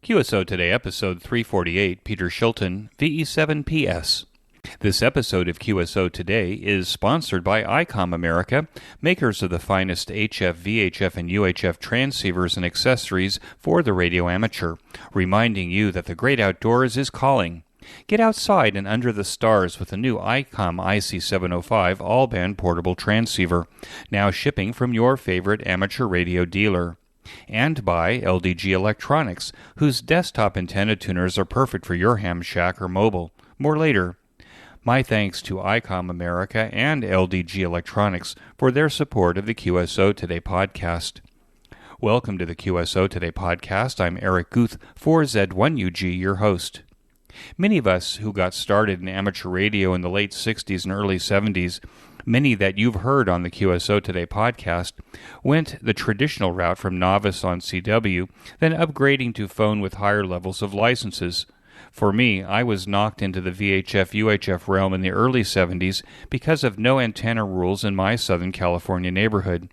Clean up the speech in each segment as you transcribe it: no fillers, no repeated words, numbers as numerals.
QSO Today, episode 348, Peter Shilton VE7PS. This episode of QSO Today is sponsored by Icom America, makers of the finest HF, VHF, and UHF transceivers and accessories for the radio amateur, reminding you that the great outdoors is calling. Get outside and under the stars with the new Icom Ic705 all-band portable transceiver, now shipping from your favorite amateur radio dealer. And by LDG Electronics, whose desktop antenna tuners are perfect for your ham shack or mobile. More later. My thanks to Icom America and LDG Electronics for their support of the QSO Today podcast. Welcome to the QSO Today podcast. I'm Eric Guth, 4Z1UG, your host. Many of us who got started in amateur radio in the late 60s and early 70s, many that you've heard on the QSO Today podcast, went the traditional route from novice on CW, then upgrading to phone with higher levels of licenses. For me, I was knocked into the VHF-UHF realm in the early 70s because of no antenna rules in my Southern California neighborhood.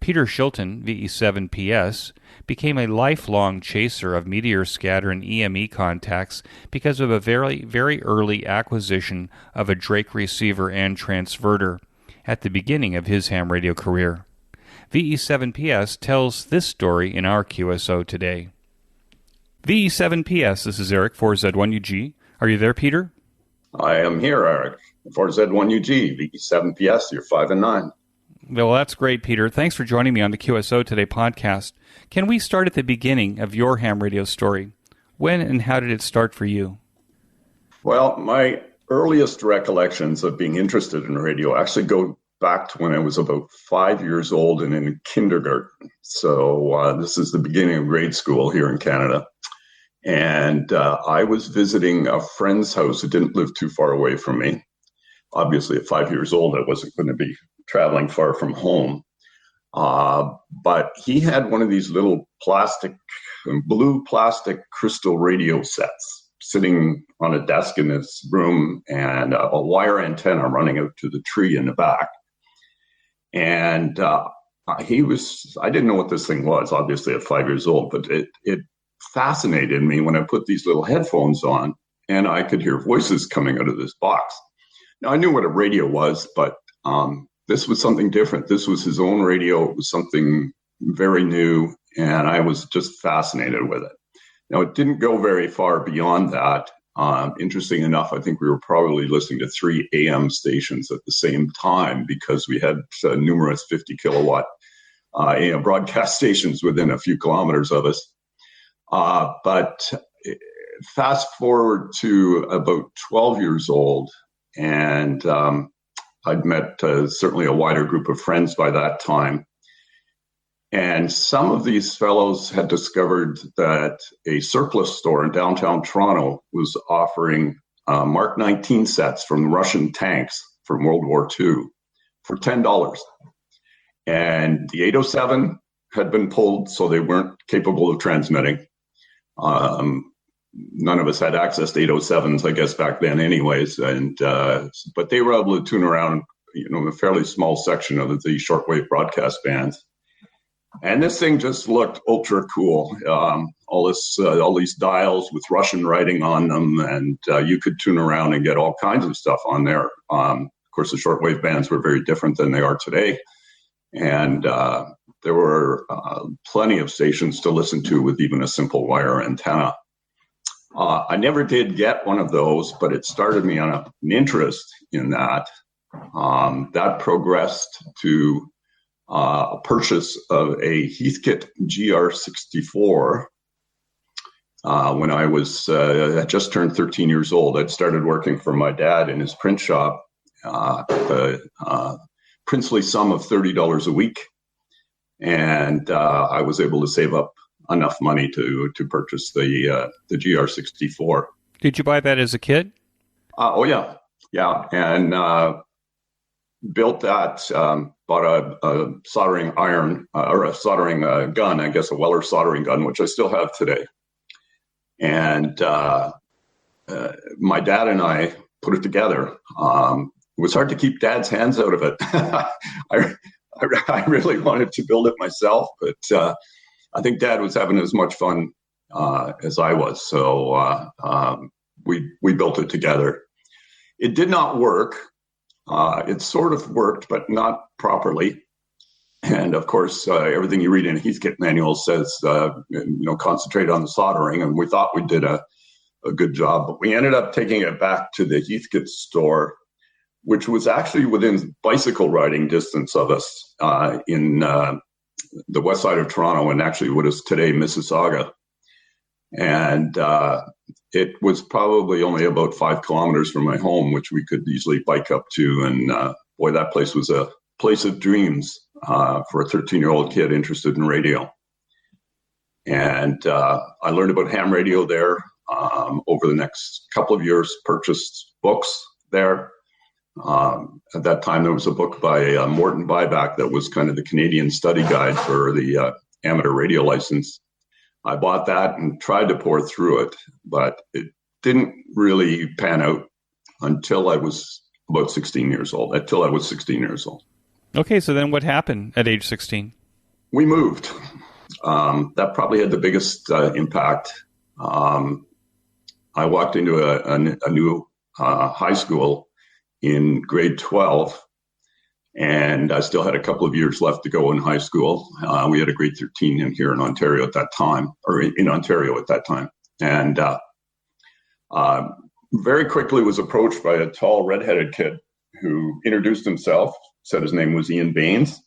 Peter Shilton VE7PS became a lifelong chaser of meteor scatter and EME contacts because of a very, very early acquisition of a Drake receiver and transverter at the beginning of his ham radio career. VE7PS tells this story in our QSO today. VE7PS, this is Eric, 4Z1UG. Are you there, Peter? I am here, Eric. 4Z1UG, VE7PS, you're 5 and 9. Well, that's great, Peter. Thanks for joining me on the QSO Today podcast. Can we start at the beginning of your ham radio story? When and how did it start for you? Well, my earliest recollections of being interested in radio actually go back to when I was about 5 years old and in kindergarten. So this is the beginning of grade school here in Canada. And I was visiting a friend's house who didn't live too far away from me. Obviously, at 5 years old, I wasn't going to be traveling far from home. But he had one of these little blue plastic crystal radio sets sitting on a desk in his room and a wire antenna running out to the tree in the back. And I didn't know what this thing was, obviously at 5 years old, but it fascinated me when I put these little headphones on and I could hear voices coming out of this box. Now, I knew what a radio was, but this was something different. This was his own radio. It was something very new, and I was just fascinated with it. Now, it didn't go very far beyond that. Interesting enough, I think we were probably listening to 3 AM stations at the same time because we had numerous 50 kilowatt AM broadcast stations within a few kilometers of us. But fast forward to about 12 years old, and I'd met certainly a wider group of friends by that time. And some of these fellows had discovered that a surplus store in downtown Toronto was offering Mark 19 sets from Russian tanks from World War II for $10. And the 807 had been pulled, so they weren't capable of transmitting. None of us had access to 807s, I guess, back then anyways. And but they were able to tune around, a fairly small section of the shortwave broadcast bands. And this thing just looked ultra cool. All these dials with Russian writing on them, and you could tune around and get all kinds of stuff on there. Of course, the shortwave bands were very different than they are today. And there were plenty of stations to listen to with even a simple wire antenna. I never did get one of those, but it started me on an interest in that. That progressed to a purchase of a Heathkit GR64 when I was I just turned 13 years old. I'd started working for my dad in his print shop at the princely sum of $30 a week. And I was able to save up enough money to purchase the GR64. Did you buy that as a kid? Oh, yeah. Yeah. And built that, bought a soldering iron or a soldering gun, I guess a Weller soldering gun, which I still have today. And my dad and I put it together. It was hard to keep Dad's hands out of it. I really wanted to build it myself, but I think Dad was having as much fun as I was. So we built it together. It did not work. It sort of worked, but not properly. And of course, everything you read in a Heathkit manual says, concentrate on the soldering. And we thought we did a good job, but we ended up taking it back to the Heathkit store, which was actually within bicycle riding distance of us in the west side of Toronto, and actually what is today Mississauga. And it was probably only about 5 kilometers from my home, which we could easily bike up to. And boy, that place was a place of dreams for a 13-year-old kid interested in radio. And I learned about ham radio there. Over the next couple of years, purchased books there. At that time, there was a book by Morton Byback that was kind of the Canadian study guide for the amateur radio license. I bought that and tried to pour through it, but it didn't really pan out until I was about 16 years old, until I was 16 years old. Okay, so then what happened at age 16? We moved. That probably had the biggest impact. I walked into a new high school in grade 12, and I still had a couple of years left to go in high school. We had a grade 13 here in Ontario at that time, or in Ontario at that time. And very quickly was approached by a tall redheaded kid who introduced himself, said his name was Ian Baines,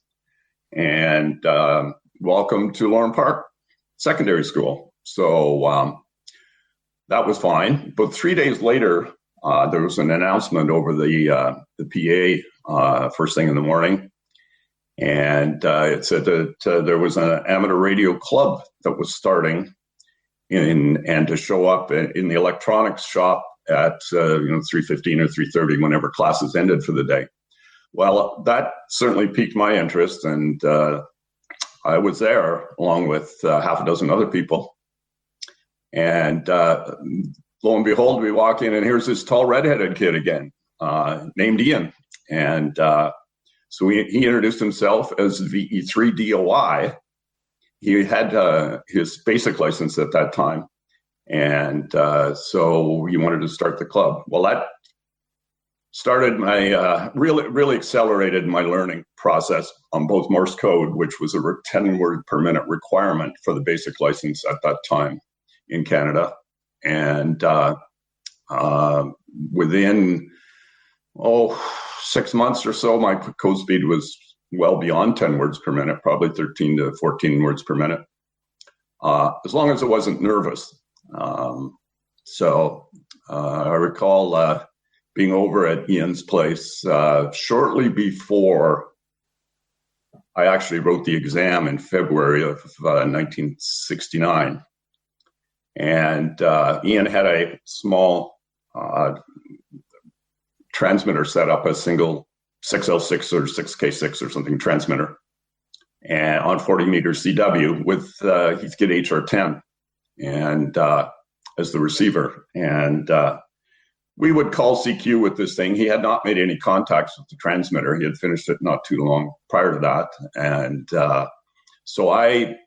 and welcome to Lauren Park Secondary School. So that was fine. But 3 days later, there was an announcement over the PA first thing in the morning. And it said that there was an amateur radio club that was starting and to show up in the electronics shop at 3:15 or 3:30 whenever classes ended for the day. Well, that certainly piqued my interest, and I was there along with half a dozen other people. And lo and behold, we walk in, and here's this tall redheaded kid again, named Ian. And so he introduced himself as VE3 DOI. He had his basic license at that time. And so he wanted to start the club. Well, that started my, really accelerated my learning process on both Morse code, which was a 10-word per minute requirement for the basic license at that time in Canada. And within, 6 months or so, my code speed was well beyond 10 words per minute, probably 13 to 14 words per minute, as long as it wasn't nervous. So I recall being over at Ian's place shortly before I actually wrote the exam in February of 1969. And Ian had a small transmitter set up, a single 6L6 or 6K6 or something transmitter, and on 40 meters CW with Heathkit HR10 and as the receiver. And we would call CQ with this thing. He had not made any contacts with the transmitter. He had finished it not too long prior to that. And so I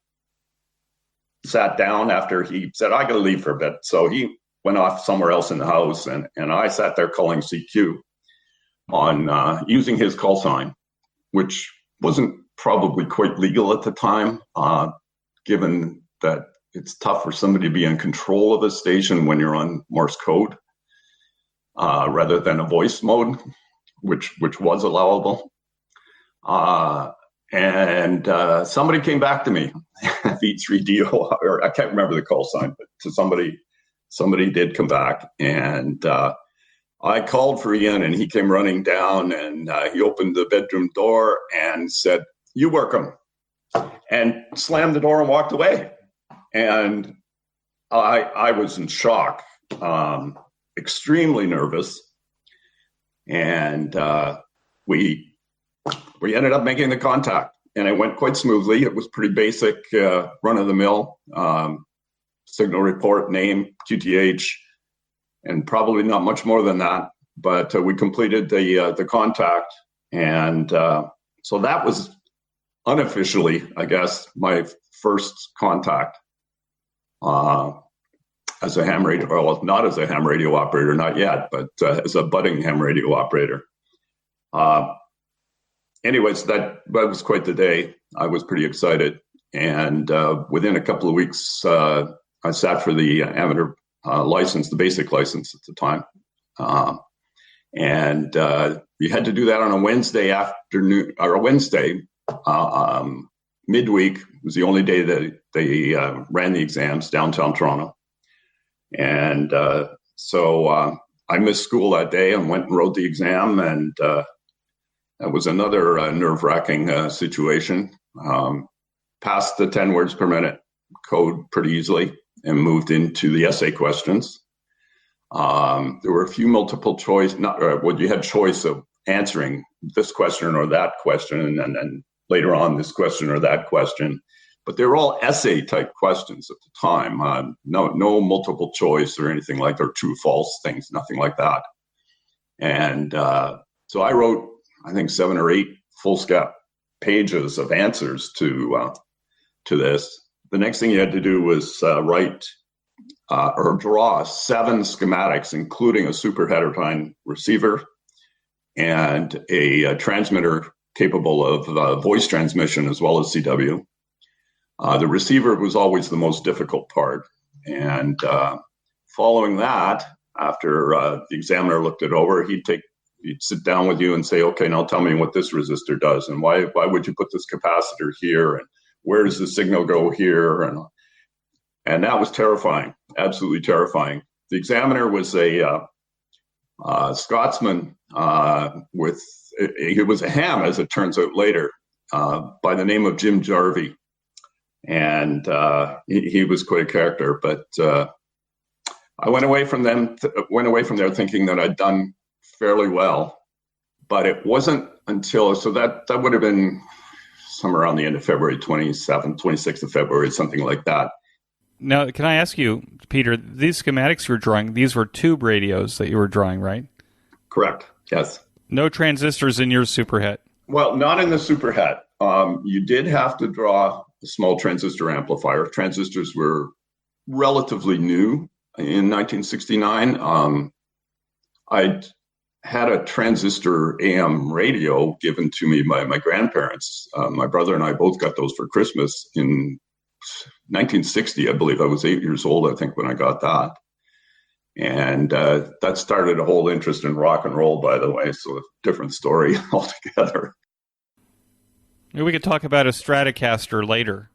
sat down after he said, I got to leave for a bit. So he went off somewhere else in the house, and I sat there calling CQ on using his call sign, which wasn't probably quite legal at the time, given that it's tough for somebody to be in control of a station when you're on Morse code, rather than a voice mode, which was allowable. And somebody came back to me, V3DO, or I can't remember the call sign, but to somebody did come back, and I called for Ian, and he came running down, and he opened the bedroom door and said, "You work him," and slammed the door and walked away. And I was in shock, extremely nervous, and we ended up making the contact, and it went quite smoothly. It was pretty basic, run-of-the-mill signal report, name, QTH, and probably not much more than that. But we completed the contact, and so that was unofficially, I guess, my first contact. as a ham radio, well, not as a ham radio operator, not yet, but as a budding ham radio operator. Anyways, that was quite the day. I was pretty excited. And within a couple of weeks, I sat for the amateur license, the basic license at the time. And you had to do that on a Wednesday afternoon, or a Wednesday. Midweek was the only day that they ran the exams downtown Toronto. And so I missed school that day and went and wrote the exam. And that was another nerve-wracking situation. Passed the 10 words per minute code pretty easily and moved into the essay questions. There were a few multiple choice, you had choice of answering this question or that question, and then later on this question or that question. But they were all essay type questions at the time. No multiple choice or anything like that, or true false things, nothing like that. And so I wrote, I think, 7 or 8 foolscap pages of answers to this. The next thing you had to do was write or draw 7 schematics, including a super heterodyne receiver and a transmitter capable of voice transmission as well as CW. The receiver was always the most difficult part. And following that, after the examiner looked it over, he'd sit down with you and say, okay, now tell me what this resistor does, and why would you put this capacitor here, and where does the signal go here? And that was terrifying, absolutely terrifying. The examiner was a Scotsman he was a ham, as it turns out later, by the name of Jim Jarvie. And he was quite a character, but I went away from there thinking that I'd done fairly well, but it wasn't until, so that would have been somewhere around the end of February, 26th of February, something like that. Now, can I ask you, Peter, these schematics you were drawing, these were tube radios that you were drawing, right? Correct, yes. No transistors in your superhet? Well, not in the superhet. You did have to draw a small transistor amplifier. Transistors were relatively new in 1969. I'd had a transistor AM radio given to me by my grandparents. My brother and I both got those for Christmas in 1960, I believe. I was 8 years old, I think, when I got that. And that started a whole interest in rock and roll, by the way, so a different story altogether. Maybe we could talk about a Stratocaster later.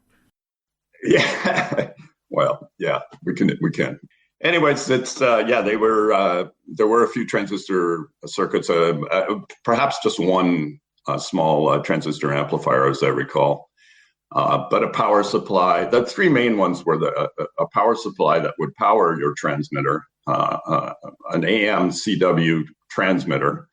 Yeah, well, yeah, we can. Anyways, it's they were there were a few transistor circuits, perhaps just one small transistor amplifier, as I recall, but a power supply. The 3 main ones were a power supply that would power your transmitter, an AM CW transmitter,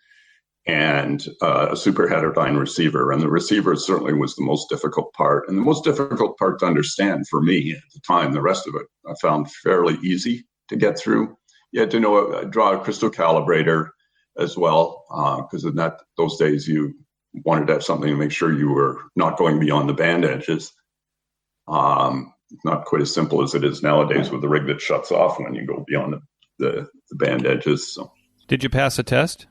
and a super heterodyne receiver. And the receiver certainly was the most difficult part, and the most difficult part to understand for me at the time. The rest of it I found fairly easy to get through. You had to draw a crystal calibrator as well, because in those days you wanted to have something to make sure you were not going beyond the band edges. Not quite as simple as it is nowadays with the rig that shuts off when you go beyond the band edges. So, did you pass a test?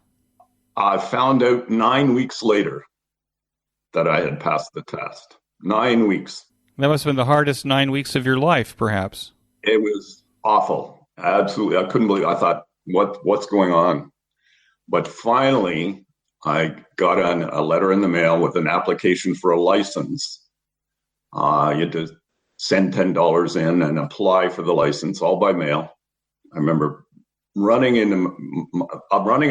I found out 9 weeks later that I had passed the test. 9 weeks. That must have been the hardest 9 weeks of your life, perhaps. It was awful. Absolutely. I couldn't believe it. I thought, what's going on? But finally, I got a letter in the mail with an application for a license. You had to send $10 in and apply for the license, all by mail. I remember running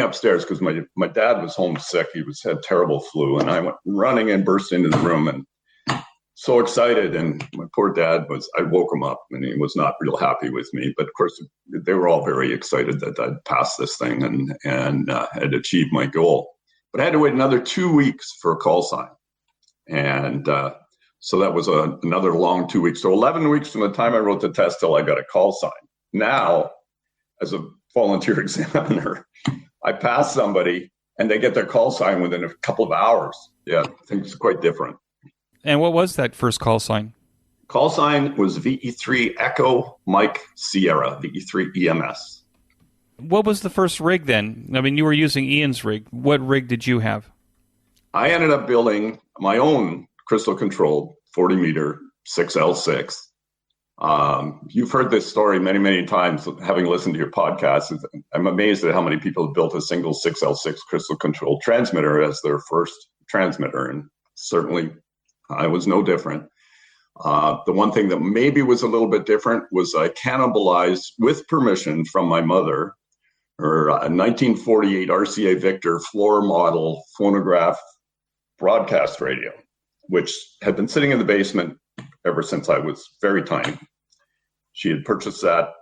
upstairs because my dad was homesick. He had terrible flu, and I went running and burst into the room and so excited. And my poor dad I woke him up, and he was not real happy with me. But of course, they were all very excited that I'd passed this thing and had achieved my goal. But I had to wait another 2 weeks for a call sign. And so that was another long 2 weeks. So 11 weeks from the time I wrote the test till I got a call sign. Now, as a volunteer examiner, I pass somebody and they get their call sign within a couple of hours. Yeah, things are quite different. And what was that first call sign? Call sign was VE3 Echo Mike Sierra, VE3 EMS. What was the first rig then? I mean, you were using Ian's rig. What rig did you have? I ended up building my own crystal-controlled 40-meter 6L6. You've heard this story many, many times, having listened to your podcast. I'm amazed at how many people have built a single 6L6 crystal-controlled transmitter as their first transmitter, and certainly I was no different. The one thing that maybe was a little bit different was I cannibalized, with permission from my mother, her 1948 RCA Victor floor model phonograph broadcast radio, which had been sitting in the basement ever since I was very tiny. She had purchased that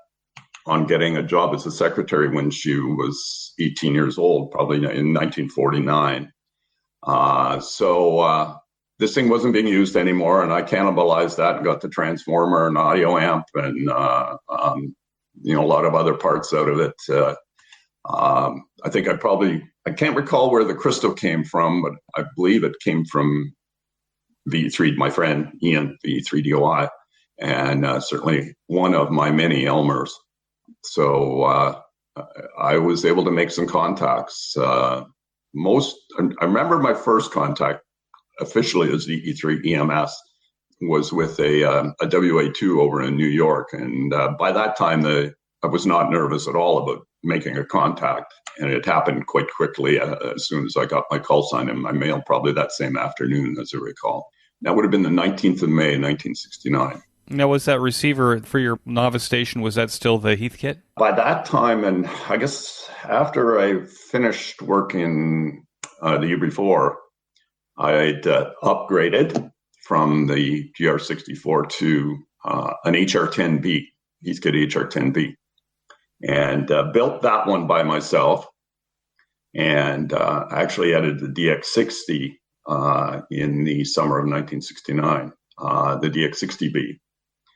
on getting a job as a secretary when she was 18 years old, probably in 1949. This thing wasn't being used anymore, and I cannibalized that and got the transformer and audio amp and a lot of other parts out of it. I think I can't recall where the crystal came from, but I believe it came from VE3, my friend Ian, VE3DOI, and certainly one of my many Elmers. So I was able to make some contacts. I remember my first contact officially as VE3 EMS was with a WA2 over in New York. And by that time, I was not nervous at all about making a contact. And it happened quite quickly as soon as I got my call sign in my mail, probably that same afternoon, as I recall. That would have been the 19th of May, 1969. Now, was that receiver for your novice station, was that still the Heathkit? By that time, and I guess after I finished working the year before, I'd upgraded from the GR64 to an HR10B, Heathkit HR10B, and built that one by myself, and actually added the DX60 in the summer of 1969, the DX60B.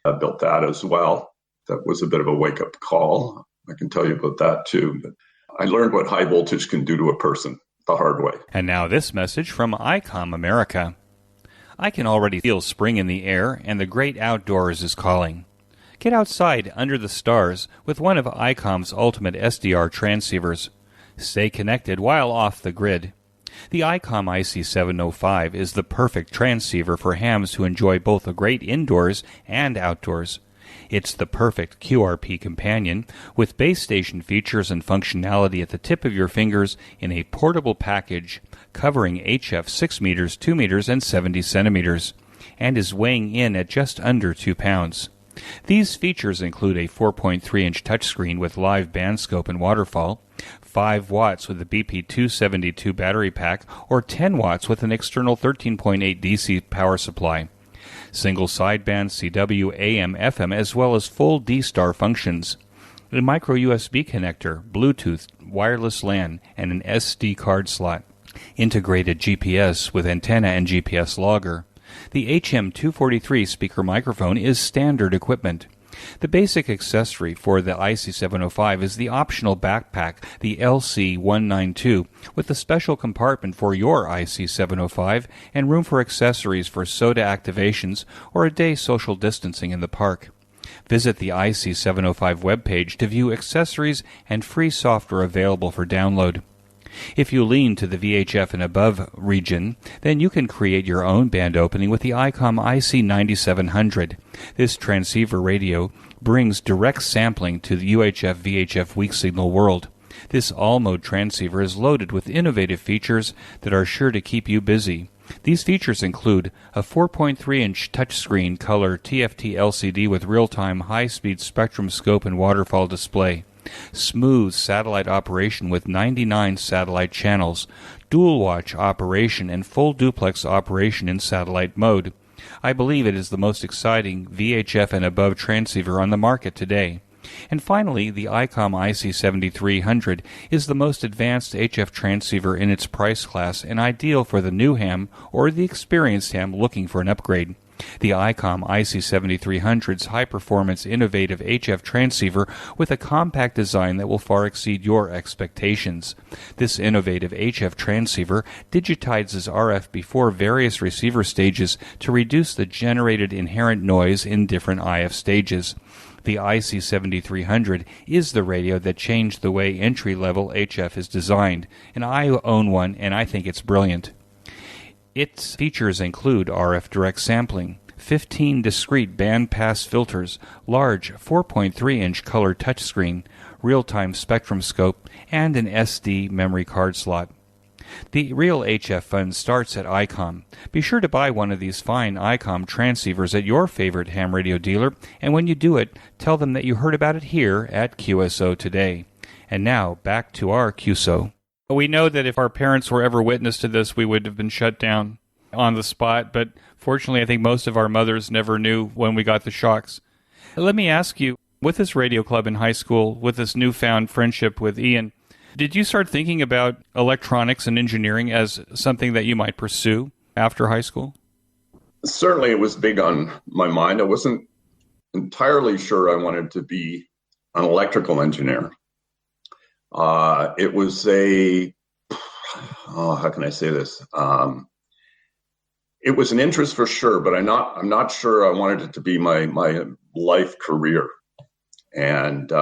I built that as well. That was a bit of a wake-up call. I can tell you about that too. But I learned what high voltage can do to a person the hard way. And now this message from Icom America. I can already feel spring in the air, and the great outdoors is calling. Get outside under the stars with one of Icom's ultimate SDR transceivers. Stay connected while off the grid. The Icom IC705 is the perfect transceiver for hams who enjoy both a great indoors and outdoors. It's the perfect QRP companion with base station features and functionality at the tip of your fingers in a portable package covering HF 6 meters, 2 meters, and 70 centimeters, and is weighing in at just under 2 pounds. These features include a 4.3-inch touchscreen with live band scope and waterfall, 5 watts with a BP272 battery pack, or 10 watts with an external 13.8 DC power supply. Single sideband CW, AM, FM, as well as full D-Star functions. A micro USB connector, Bluetooth, wireless LAN, and an SD card slot. Integrated GPS with antenna and GPS logger. The HM243 speaker microphone is standard equipment. The basic accessory for the IC705 is the optional backpack, the LC192, with a special compartment for your IC705 and room for accessories for soda activations or a day social distancing in the park. Visit the IC705 webpage to view accessories and free software available for download. If you lean to the VHF and above region, then you can create your own band opening with the Icom IC9700. This transceiver radio brings direct sampling to the UHF-VHF weak signal world. This all-mode transceiver is loaded with innovative features that are sure to keep you busy. These features include a 4.3-inch touchscreen color TFT LCD with real-time high-speed spectrum scope and waterfall display, smooth satellite operation with 99 satellite channels, dual watch operation, and full duplex operation in satellite mode. I believe it is the most exciting VHF and above transceiver on the market today. And finally, the Icom IC7300 is the most advanced HF transceiver in its price class and ideal for the new ham or the experienced ham looking for an upgrade. The Icom IC7300's high-performance, innovative HF transceiver with a compact design that will far exceed your expectations. This innovative HF transceiver digitizes RF before various receiver stages to reduce the generated inherent noise in different IF stages. The IC7300 is the radio that changed the way entry-level HF is designed, and I own one, and I think it's brilliant. Its features include RF direct sampling, 15 discrete bandpass filters, large 4.3-inch color touchscreen, real-time spectrum scope, and an SD memory card slot. The real HF fun starts at Icom. Be sure to buy one of these fine Icom transceivers at your favorite ham radio dealer, and when you do it, tell them that you heard about it here at QSO Today. And now, back to our QSO. We know that if our parents were ever witness to this, we would have been shut down on the spot, but fortunately, I think most of our mothers never knew when we got the shocks. Let me ask you, with this radio club in high school, with this newfound friendship with Ian, did you start thinking about electronics and engineering as something that you might pursue after high school? Certainly, it was big on my mind. I wasn't entirely sure I wanted to be an electrical engineer. It was how can I say this? It was an interest for sure, but I'm not sure I wanted it to be my life career. And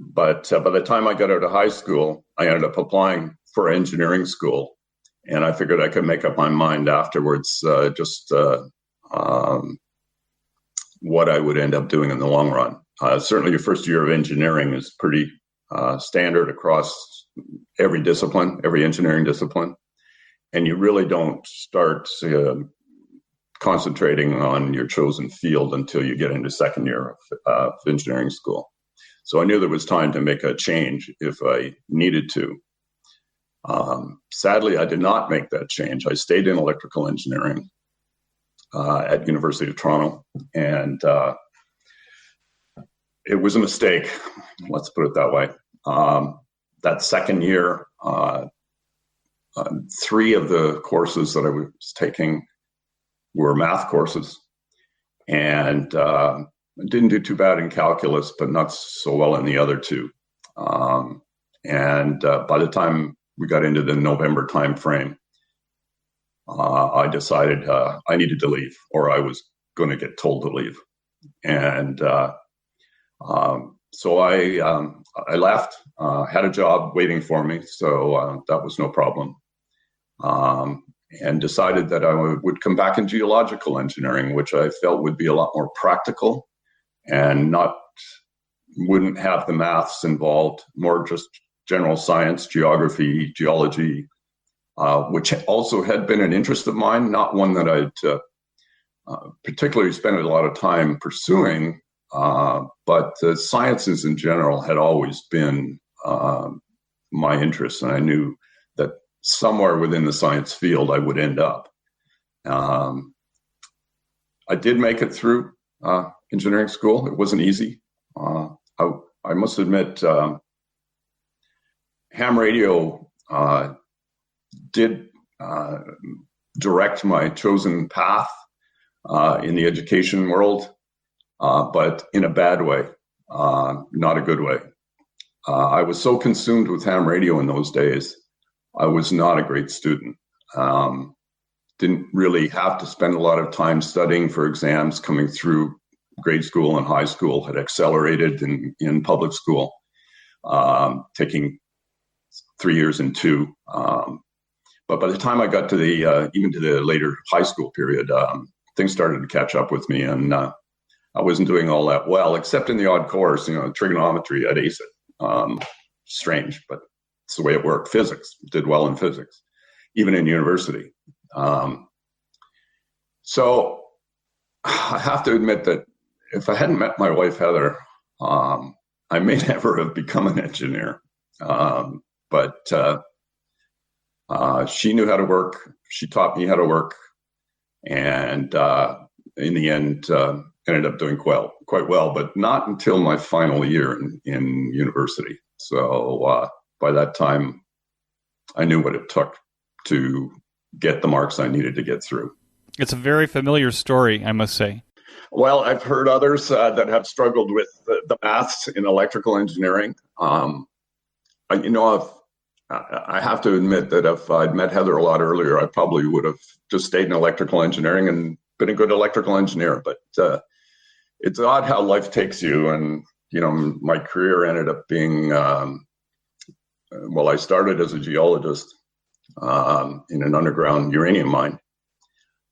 but by the time I got out of high school, I ended up applying for engineering school, and I figured I could make up my mind afterwards, what I would end up doing in the long run. Certainly, your first year of engineering is pretty standard across every discipline, every engineering discipline. And you really don't start concentrating on your chosen field until you get into second year of engineering school. So I knew there was time to make a change if I needed to. Sadly, I did not make that change. I stayed in electrical engineering at University of Toronto, and it was a mistake. Let's put it that way. That second year, 3 of the courses that I was taking were math courses, and I didn't do too bad in calculus, but not so well in the other 2. And by the time we got into the November timeframe, I decided I needed to leave, or I was going to get told to leave. And so I left, had a job waiting for me, so that was no problem. And decided that I would come back in geological engineering, which I felt would be a lot more practical and wouldn't have the maths involved, more just general science, geography, geology, which also had been an interest of mine, not one that I'd particularly spent a lot of time pursuing, but the sciences in general had always been my interest, and I knew that somewhere within the science field I would end up. I did make it through engineering school. It wasn't easy. I must admit, ham radio did direct my chosen path in the education world, but in a bad way, not a good way. I was so consumed with ham radio in those days, I was not a great student. Didn't really have to spend a lot of time studying for exams coming through grade school and high school, had accelerated in public school, taking 3 years in 2. But by the time I got to even to the later high school period, things started to catch up with me, and I wasn't doing all that well, except in the odd course, trigonometry, I'd ace it. Strange, but it's the way it worked. Physics, did well in physics, even in university. So I have to admit that if I hadn't met my wife, Heather, I may never have become an engineer. But she knew how to work. She taught me how to work. And in the end, ended up doing quite well, but not until my final year in university. So by that time, I knew what it took to get the marks I needed to get through. It's a very familiar story, I must say. Well, I've heard others that have struggled with the maths in electrical engineering. I have to admit that if I'd met Heather a lot earlier, I probably would have just stayed in electrical engineering and been a good electrical engineer. But it's odd how life takes you. And, my career ended up being, I started as a geologist in an underground uranium mine.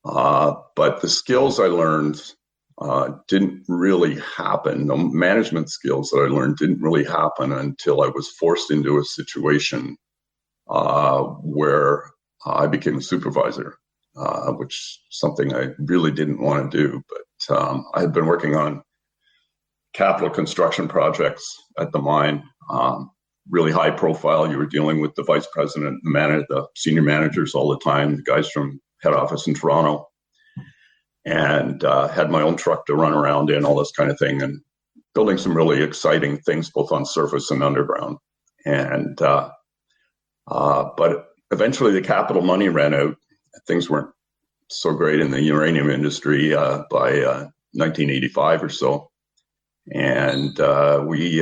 But the skills I learned didn't really happen. The management skills that I learned didn't really happen until I was forced into a situation where I became a supervisor, which is something I really didn't want to do. But I had been working on capital construction projects at the mine, really high profile. You were dealing with the vice president, the senior managers all the time, the guys from head office in Toronto, and had my own truck to run around in, all this kind of thing, and building some really exciting things both on surface and underground. And but eventually the capital money ran out. Things weren't so great in the uranium industry by 1985 or so. And we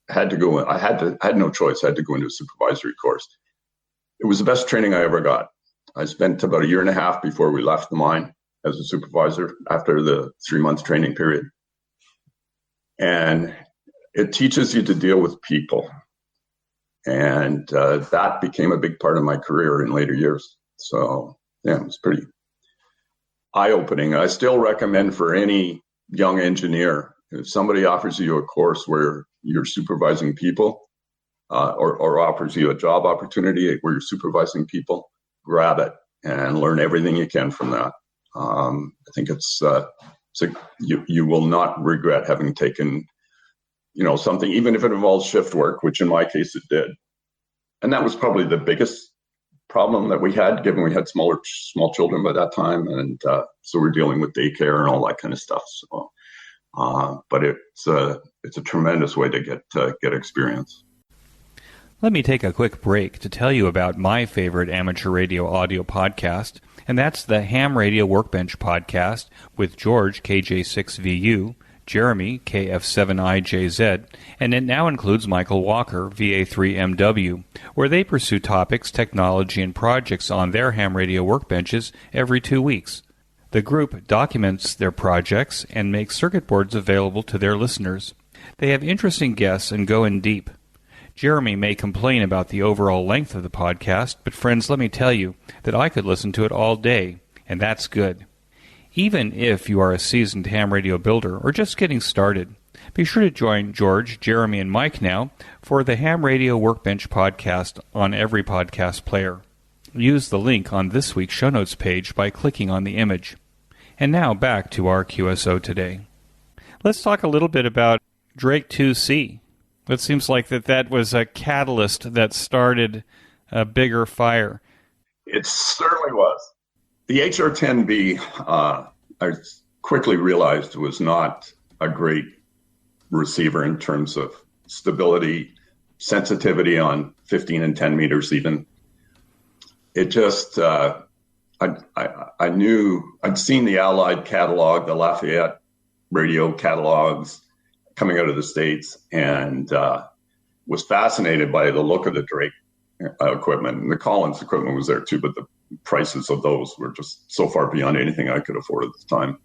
had to go. I had no choice. I had to go into a supervisory course. It was the best training I ever got. I spent about a year and a half before we left the mine as a supervisor after the 3-month training period. And it teaches you to deal with people. And that became a big part of my career in later years. So, yeah, it was pretty eye-opening. I still recommend for any young engineer, if somebody offers you a course where you're supervising people or offers you a job opportunity where you're supervising people, grab it and learn everything you can from that. I think you will not regret having taken, something, even if it involves shift work, which in my case it did. And that was probably the biggest problem that we had, given we had small children by that time, and so we're dealing with daycare and all that kind of stuff. So, but it's a tremendous way to get experience. Let me take a quick break to tell you about my favorite amateur radio audio podcast, and that's the Ham Radio Workbench podcast with George, KJ6VU, Jeremy, KF7IJZ, and it now includes Michael Walker, VA3MW, where they pursue topics, technology, and projects on their ham radio workbenches every 2 weeks. The group documents their projects and makes circuit boards available to their listeners. They have interesting guests and go in deep. Jeremy may complain about the overall length of the podcast, but friends, let me tell you that I could listen to it all day, and that's good. Even if you are a seasoned ham radio builder or just getting started, be sure to join George, Jeremy, and Mike now for the Ham Radio Workbench podcast on every podcast player. Use the link on this week's show notes page by clicking on the image. And now back to our QSO Today. Let's talk a little bit about Drake 2C. It seems like that was a catalyst that started a bigger fire. It certainly was. The HR-10B, I quickly realized, was not a great receiver in terms of stability, sensitivity on 15 and 10 meters even. It just, I knew, I'd seen the Allied catalog, the Lafayette radio catalogs coming out of the States, and was fascinated by the look of the Drake equipment. And the Collins equipment was there too, but the prices of those were just so far beyond anything I could afford at the time.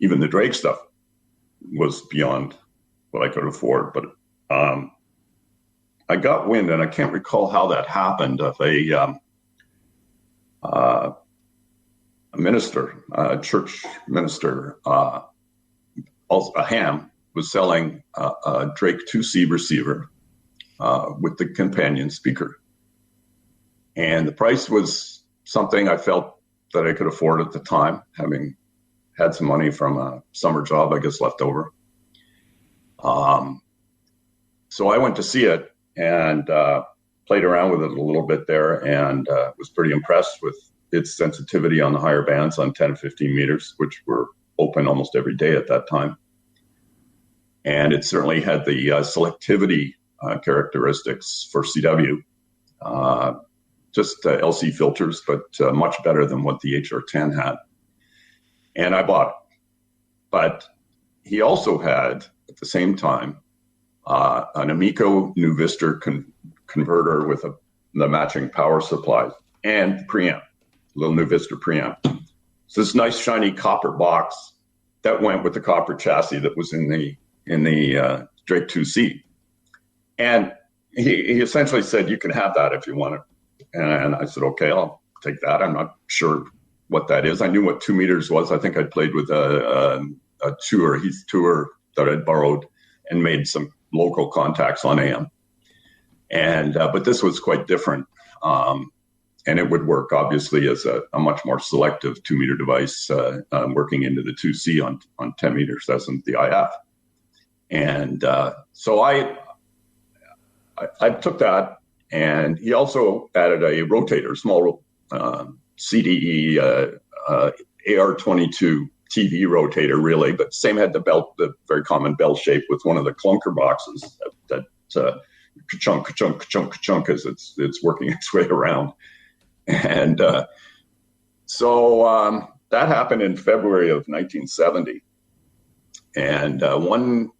Even the Drake stuff was beyond what I could afford. But I got wind, and I can't recall how that happened, of a minister, a church minister, also a ham, was selling a Drake 2C receiver with the companion speaker. And the price was something I felt that I could afford at the time, having had some money from a summer job, I guess, left over. So I went to see it and played around with it a little bit there, and was pretty impressed with its sensitivity on the higher bands on 10 and 15 meters, which were open almost every day at that time. And it certainly had the selectivity characteristics for CW. just LC filters, but much better than what the HR10 had. And I bought it. But he also had, at the same time, an Amico Nuvistor converter with the matching power supply and preamp, little Nuvistor preamp. So this nice shiny copper box that went with the copper chassis that was in the Drake 2C. And he essentially said, you can have that if you want it. And I said, okay, I'll take that. I'm not sure what that is. I knew what 2 meters was. I think I'd played with a Heath tour that I'd borrowed and made some local contacts on AM. And but this was quite different. And it would work, obviously, as a much more selective 2 meter device working into the 2C on 10 meters. That's the IF. And so I took that, and he also added a rotator, small CDE AR22 TV rotator relay, but same had the very common bell shape with one of the clunker boxes that ka-chunk, ka-chunk, ka-chunk, ka-chunk as it's working its way around. And so that happened in February of 1970. And one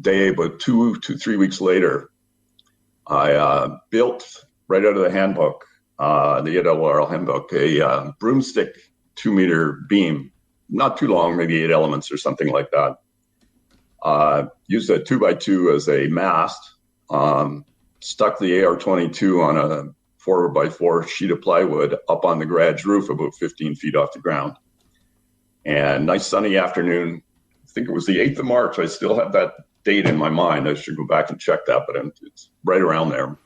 day, about 2 to 3 weeks later, I built right out of the handbook, the AWRL handbook, a broomstick 2 meter beam, not too long, maybe 8 elements or something like that. Used a 2x2 as a mast, stuck the AR22 on a 4x4 sheet of plywood up on the garage roof about 15 feet off the ground. And nice sunny afternoon, I think it was the 8th of March. I still have that date in my mind. I should go back and check that, but it's right around there.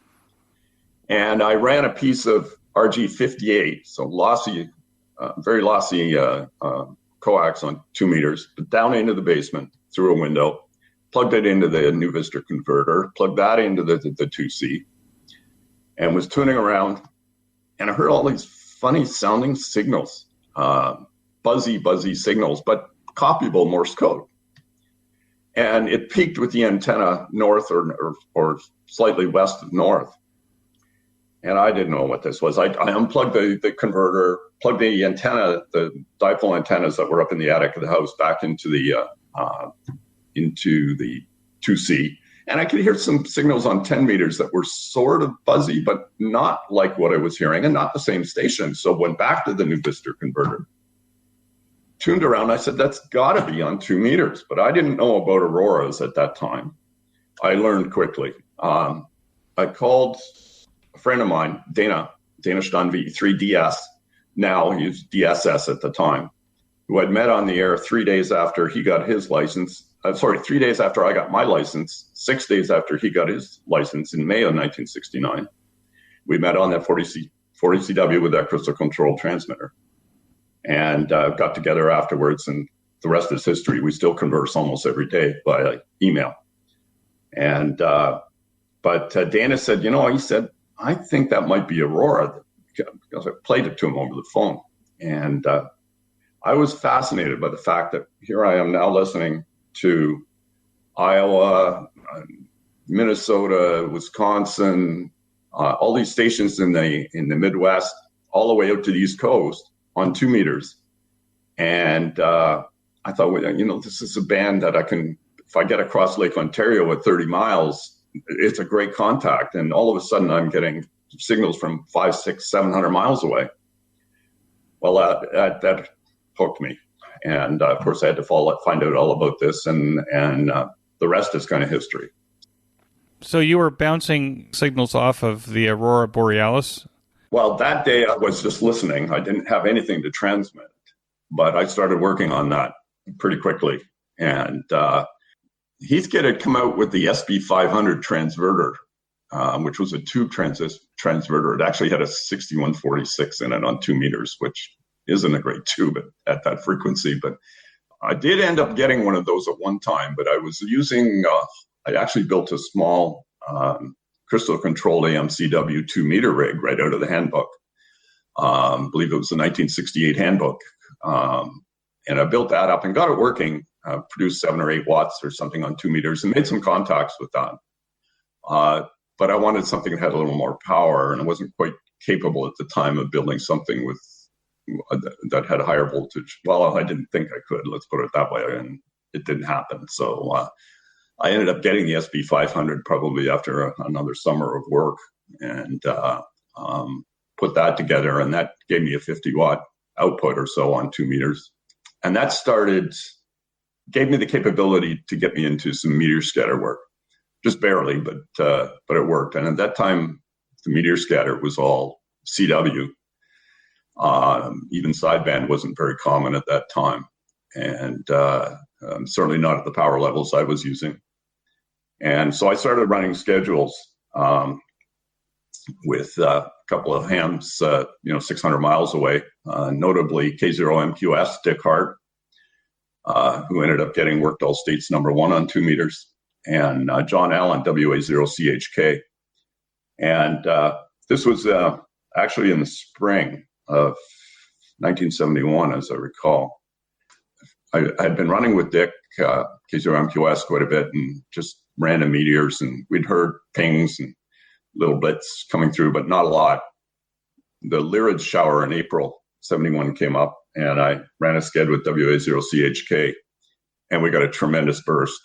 And I ran a piece of RG58, so lossy, very lossy coax on 2 meters, but down into the basement through a window, plugged it into the Nuvistor converter, plugged that into the 2C, and was tuning around. And I heard all these funny sounding signals, buzzy signals, but copyable Morse code. And it peaked with the antenna north or slightly west of north. And I didn't know what this was. I unplugged the converter, plugged the antenna, the dipole antennas that were up in the attic of the house back into the 2C. And I could hear some signals on 10 meters that were sort of buzzy, but not like what I was hearing and not the same station. So went back to the Nuvistor converter, tuned around. I said, that's got to be on 2 meters. But I didn't know about auroras at that time. I learned quickly. I called a friend of mine, Shilton VE7PS. Now he was DSS at the time, who I'd met on the air 3 days after he got his license. 3 days after I got my license, 6 days after he got his license in May of 1969. We met on that 40 CW with that crystal control transmitter, and got together afterwards, and the rest is history. We still converse almost every day by email. And but Dana said, he said, I think that might be Aurora, because I played it to him over the phone. And I was fascinated by the fact that here I am now listening to Iowa, Minnesota, Wisconsin, all these stations in the Midwest, all the way out to the East Coast on 2 meters. And I thought, well, this is a band that I can, if I get across Lake Ontario at 30 miles, it's a great contact. And all of a sudden I'm getting signals from 500, 600, 700 miles away. Well, that hooked me. And of course I had to find out all about this, and the rest is kind of history. So you were bouncing signals off of the Aurora Borealis? Well, that day I was just listening. I didn't have anything to transmit, but I started working on that pretty quickly. And Heathkit had come out with the SB500 transverter, which was a tube transverter. It actually had a 6146 in it on 2 meters, which isn't a great tube at that frequency. But I did end up getting one of those at one time, but I was using, I actually built a small crystal controlled AMCW 2 meter rig right out of the handbook. I believe it was the 1968 handbook. And I built that up and got it working, produced 7 or 8 watts or something on 2 meters, and made some contacts with that. but I wanted something that had a little more power, and I wasn't quite capable at the time of building something with that had higher voltage. Well, I didn't think I could, let's put it that way, and it didn't happen. So I ended up getting the SB500 probably after another summer of work, and put that together, and that gave me a 50-watt output or so on 2 meters. And that gave me the capability to get me into some meteor scatter work. Just barely, but it worked. And at that time, the meteor scatter was all CW. Even sideband wasn't very common at that time, and certainly not at the power levels I was using. And so I started running schedules with a couple of hams, 600 miles away, notably K0MQS, Dick Hart, who ended up getting Worked-All States #1 on 2 meters, and John Allen, WA0CHK. And this was actually in the spring of 1971, as I recall. I had been running with Dick, K0MQS, quite a bit, and just random meteors, and we'd heard pings and little bits coming through, but not a lot. The Lyrid shower in April 71 came up, and I ran a sked with WA0CHK, and we got a tremendous burst.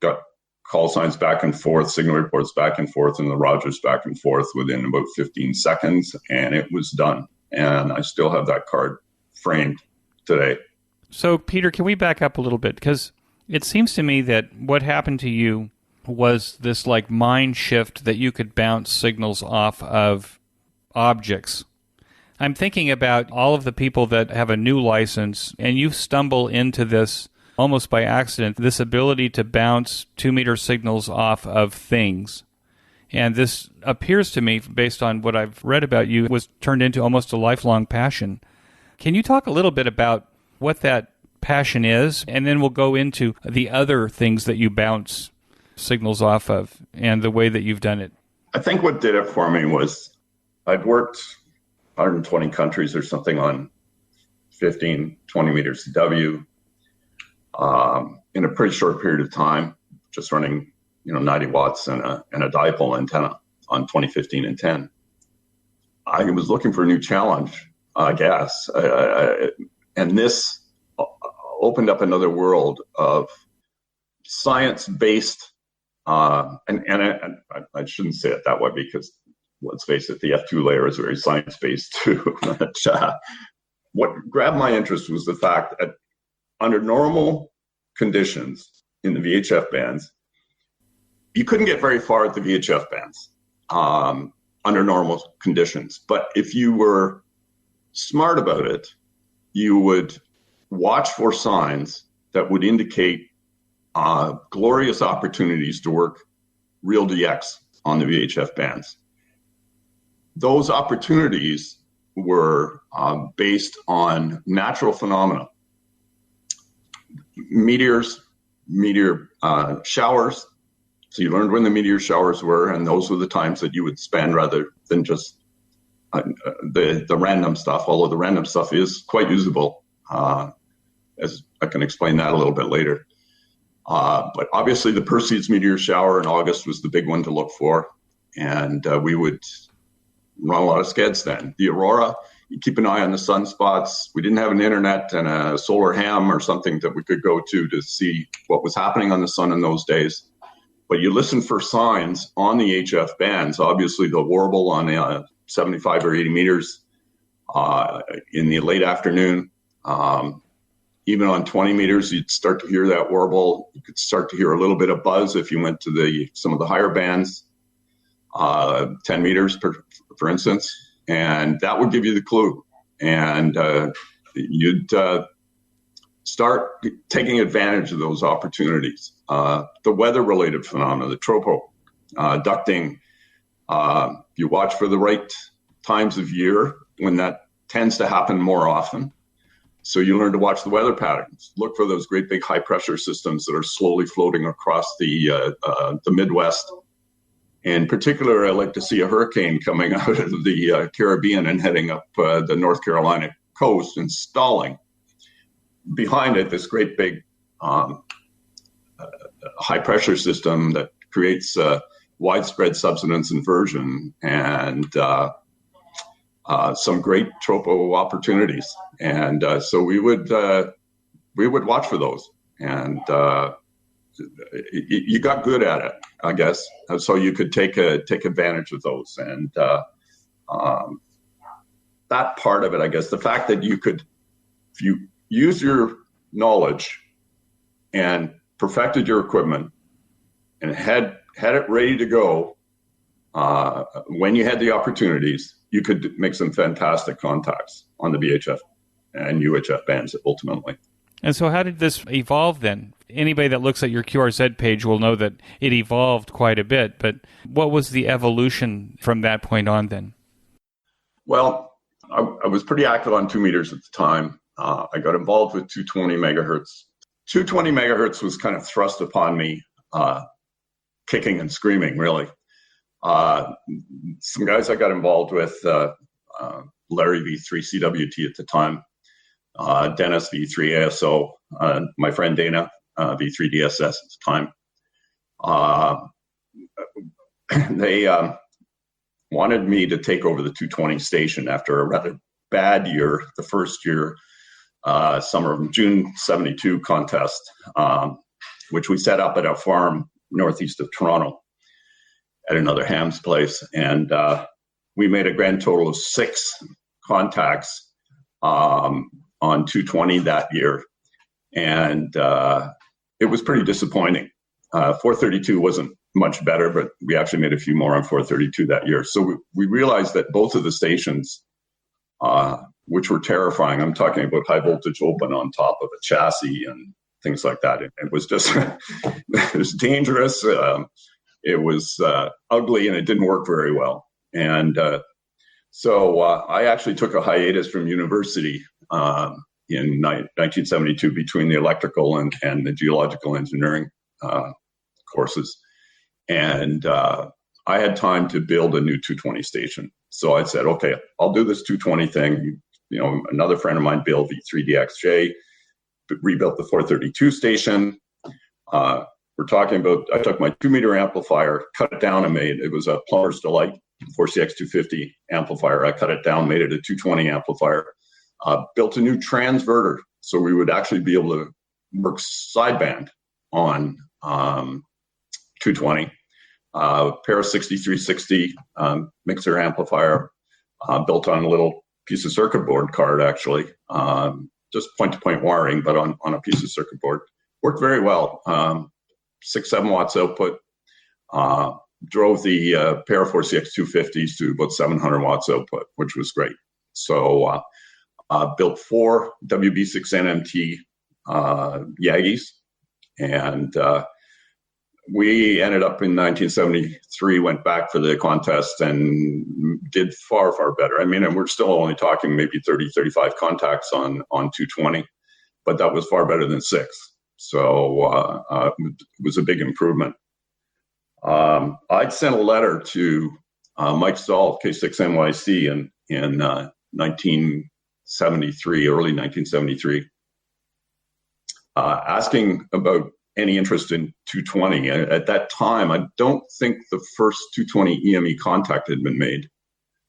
Got call signs back and forth, signal reports back and forth, and the Rogers back and forth within about 15 seconds, and it was done. And I still have that card framed today. So, Peter, can we back up a little bit? Because it seems to me that what happened to you was this like mind shift that you could bounce signals off of objects. I'm thinking about all of the people that have a new license, and you stumble into this almost by accident, this ability to bounce 2-meter signals off of things. And this appears to me, based on what I've read about you, was turned into almost a lifelong passion. Can you talk a little bit about what that passion is? And then we'll go into the other things that you bounce signals off of and the way that you've done it. I think what did it for me was I'd worked 120 countries or something on 15, 20 meters W in a pretty short period of time, just running 90 watts and a dipole antenna on 2015 and 10. I was looking for a new challenge, I guess. And this opened up another world of science-based, and I shouldn't say it that way because, let's face it, the F2 layer is very science-based too. But what grabbed my interest was the fact that under normal conditions in the VHF bands, you couldn't get very far at the VHF bands under normal conditions. But if you were smart about it, you would watch for signs that would indicate glorious opportunities to work real DX on the VHF bands. Those opportunities were based on natural phenomena. Meteor showers. So you learned when the meteor showers were, and those were the times that you would spend rather than just the random stuff, although the random stuff is quite usable, as I can explain that a little bit later. But obviously the Perseids meteor shower in August was the big one to look for, and we would run a lot of skeds then. The aurora, you keep an eye on the sunspots. We didn't have an internet and a solar ham or something that we could go to see what was happening on the sun in those days. But you listen for signs on the HF bands. Obviously, the warble on 75 or 80 meters in the late afternoon. Even on 20 meters, you'd start to hear that warble. You could start to hear a little bit of buzz if you went to some of the higher bands, 10 meters, for instance. And that would give you the clue. And you'd start taking advantage of those opportunities. The weather-related phenomena, the tropo, ducting, you watch for the right times of year when that tends to happen more often. So you learn to watch the weather patterns. Look for those great big high-pressure systems that are slowly floating across the Midwest. In particular, I like to see a hurricane coming out of the Caribbean and heading up the North Carolina coast and stalling. Behind it, this great big high-pressure system that creates widespread subsidence inversion and some great tropo opportunities. And so we would watch for those. And you got good at it, I guess. So you could take advantage of those. And that part of it, I guess, the fact that you could, if you use your knowledge and perfected your equipment and had it ready to go when you had the opportunities, you could make some fantastic contacts on the VHF and UHF bands ultimately. And so how did this evolve then? Anybody that looks at your QRZ page will know that it evolved quite a bit, but what was the evolution from that point on then? Well, I was pretty active on 2 meters at the time. I got involved with 220 megahertz. 220 megahertz was kind of thrust upon me, kicking and screaming, really. Some guys I got involved with, Larry V3 CWT at the time, Dennis V3 ASO, my friend Dana V3 DSS at the time. They wanted me to take over the 220 station after a rather bad year, the first year, summer of June 72 contest, which we set up at a farm northeast of Toronto at another ham's place. And we made a grand total of 6 contacts on 220 that year. And it was pretty disappointing. 432 wasn't much better, but we actually made a few more on 432 that year. So we realized that both of the stations, which were terrifying, I'm talking about high voltage open on top of a chassis and things like that. It was just, it was dangerous. It was ugly and it didn't work very well. And so I actually took a hiatus from university in 1972 between the electrical and the geological engineering courses. And I had time to build a new 220 station. So I said, okay, I'll do this 220 thing. You know, another friend of mine, Bill V3DXJ, rebuilt the 432 station. We're talking about, I took my 2 meter amplifier, cut it down and it was a plumber's delight, 4CX250 amplifier. I cut it down, made it a 220 amplifier, built a new transverter. So we would actually be able to work sideband on 220. Pair of 6360 mixer amplifier, built on a little piece of circuit board card, actually, just point-to-point wiring, but on a piece of circuit board. Worked very well. 6-7 watts output. Drove the pair of 4CX250s to about 700 watts output, which was great. So built 4 WB6 NMT Yagis, and we ended up in 1973, went back for the contest and did far, far better. I mean, and we're still only talking maybe 30, 35 contacts on 220, but that was far better than 6. So it was a big improvement. I'd sent a letter to Mike Stahl, K6NYC in 1973, early 1973, asking about any interest in 220. At that time, I don't think the first 220 EME contact had been made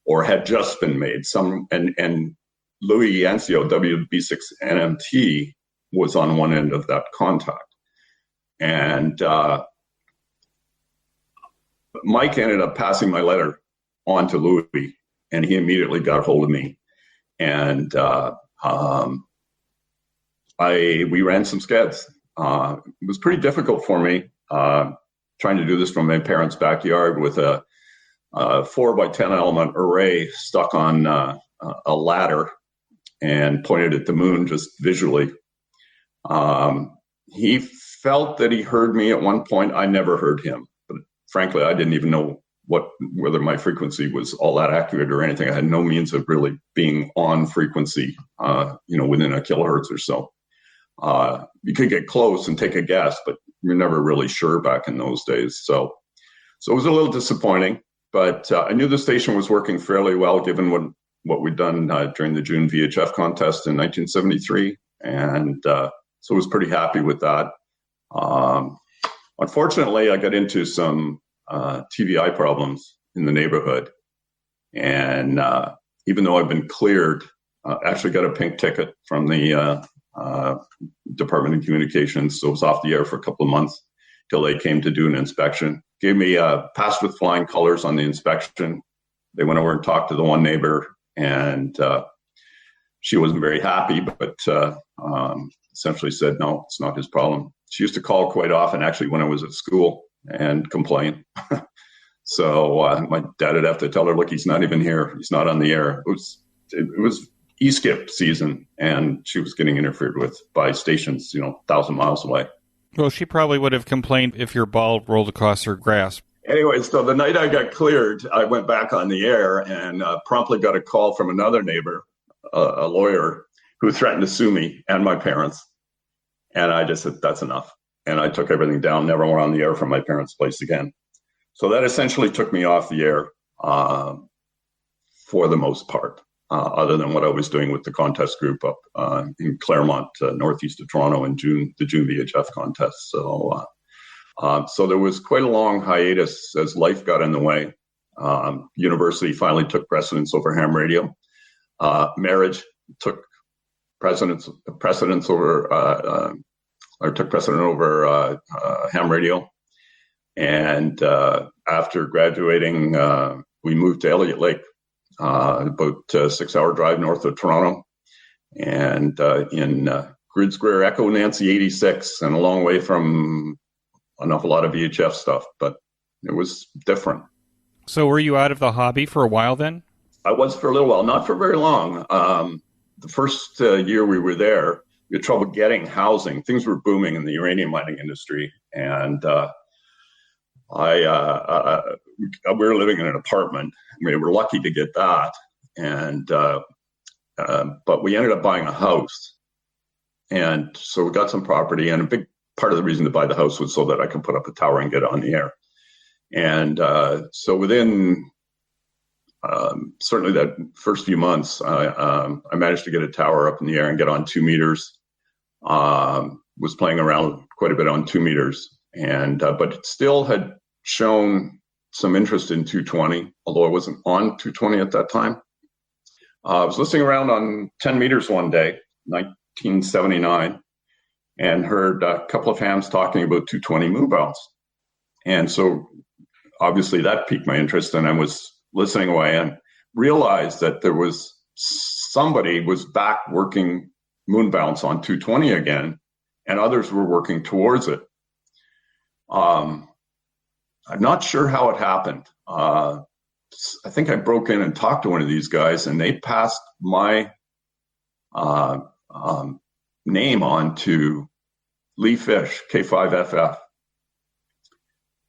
or had just been made. And Louis Yancio, WB6 NMT, was on one end of that contact. And Mike ended up passing my letter on to Louis, and he immediately got a hold of me. And we ran some skeds. It was pretty difficult for me trying to do this from my parents' backyard with a 4x10 element array stuck on a ladder and pointed at the moon just visually. He felt that he heard me at one point. I never heard him, but frankly, I didn't even know whether my frequency was all that accurate or anything. I had no means of really being on frequency, within a kilohertz or so. You could get close and take a guess, but you're never really sure back in those days. So it was a little disappointing, but I knew the station was working fairly well given what we'd done during the June VHF contest in 1973. And so I was pretty happy with that. Unfortunately, I got into some TVI problems in the neighborhood. And even though I've been cleared, actually got a pink ticket from the Department of Communications, so it was off the air for a couple of months till they came to do an inspection. Gave me passed with flying colors on the inspection. They went over and talked to the one neighbor, and she wasn't very happy, but essentially said, no, it's not his problem. She used to call quite often, actually, when I was at school and complain. So my dad would have to tell her, look, he's not even here. He's not on the air. It was E-skip season, and she was getting interfered with by stations, 1,000 miles away. Well, she probably would have complained if your ball rolled across her grass. Anyway, so the night I got cleared, I went back on the air and promptly got a call from another neighbor, a lawyer, who threatened to sue me and my parents. And I just said, that's enough. And I took everything down, never went on the air from my parents' place again. So that essentially took me off the air for the most part, other than what I was doing with the contest group up in Claremont, northeast of Toronto in June, the June VHF contest. So there was quite a long hiatus as life got in the way. University finally took precedence over ham radio. Marriage took precedence over ham radio. And after graduating, we moved to Elliott Lake, about a 6-hour drive north of Toronto, and in Grid Square Echo Nancy 86, and a long way from an awful lot of VHF stuff, but it was different. So were you out of the hobby for a while then? I was for a little while, not for very long. The first year we were there, we had trouble getting housing. Things were booming in the uranium mining industry, and we were living in an apartment. We were lucky to get that, and but we ended up buying a house, and so we got some property. And a big part of the reason to buy the house was so that I could put up a tower and get on the air. And so within certainly that first few months, I managed to get a tower up in the air and get on 2 meters. Was playing around quite a bit on 2 meters, and but it still had shown some interest in 220, although I wasn't on 220 at that time. I was listening around on 10 meters one day, 1979, and heard a couple of hams talking about 220 move outs. And so obviously that piqued my interest, and I was listening away and realized that there was somebody was back working moon bounce on 220 again, and others were working towards it. I'm not sure how it happened. I think I broke in and talked to one of these guys, and they passed my name on to Lee Fish, K5FF.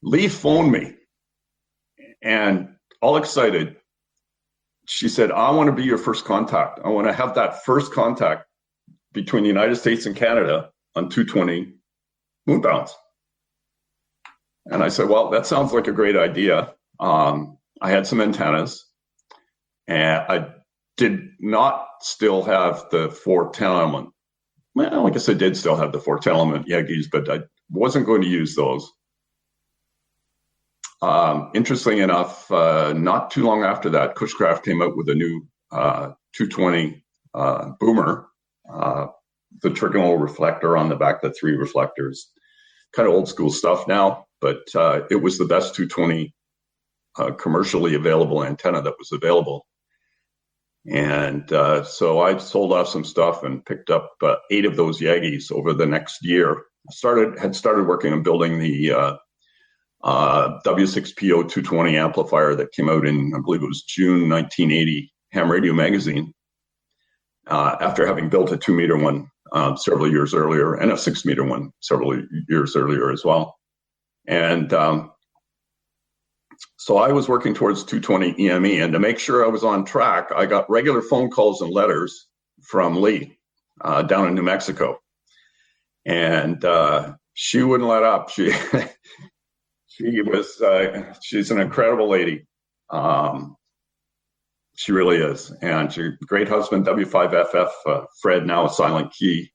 Lee phoned me, and all excited, she said, I want to be your first contact. I want to have that first contact between the United States and Canada on 220 moon bounce. And I said, well, that sounds like a great idea. I had some antennas, and I did not still have the 410 element. Well, I guess I did still have the 410 element Yegis, but I wasn't going to use those. Interestingly enough, not too long after that, Cushcraft came out with a new 220 boomer, the trigonal reflector on the back, the 3 reflectors. Kind of old school stuff now, but it was the best 220 commercially available antenna that was available. And so I sold off some stuff and picked up 8 of those Yagis over the next year. Had started working on building the W6PO 220 amplifier that came out in, I believe it was June 1980, Ham Radio Magazine, after having built a 2-meter one several years earlier, and a 6-meter one several years earlier as well. And so I was working towards 220 EME, and to make sure I was on track, I got regular phone calls and letters from Lee down in New Mexico. And she wouldn't let up. She's an incredible lady. She really is. And she's a great husband, W5FF, Fred, now a Silent Key,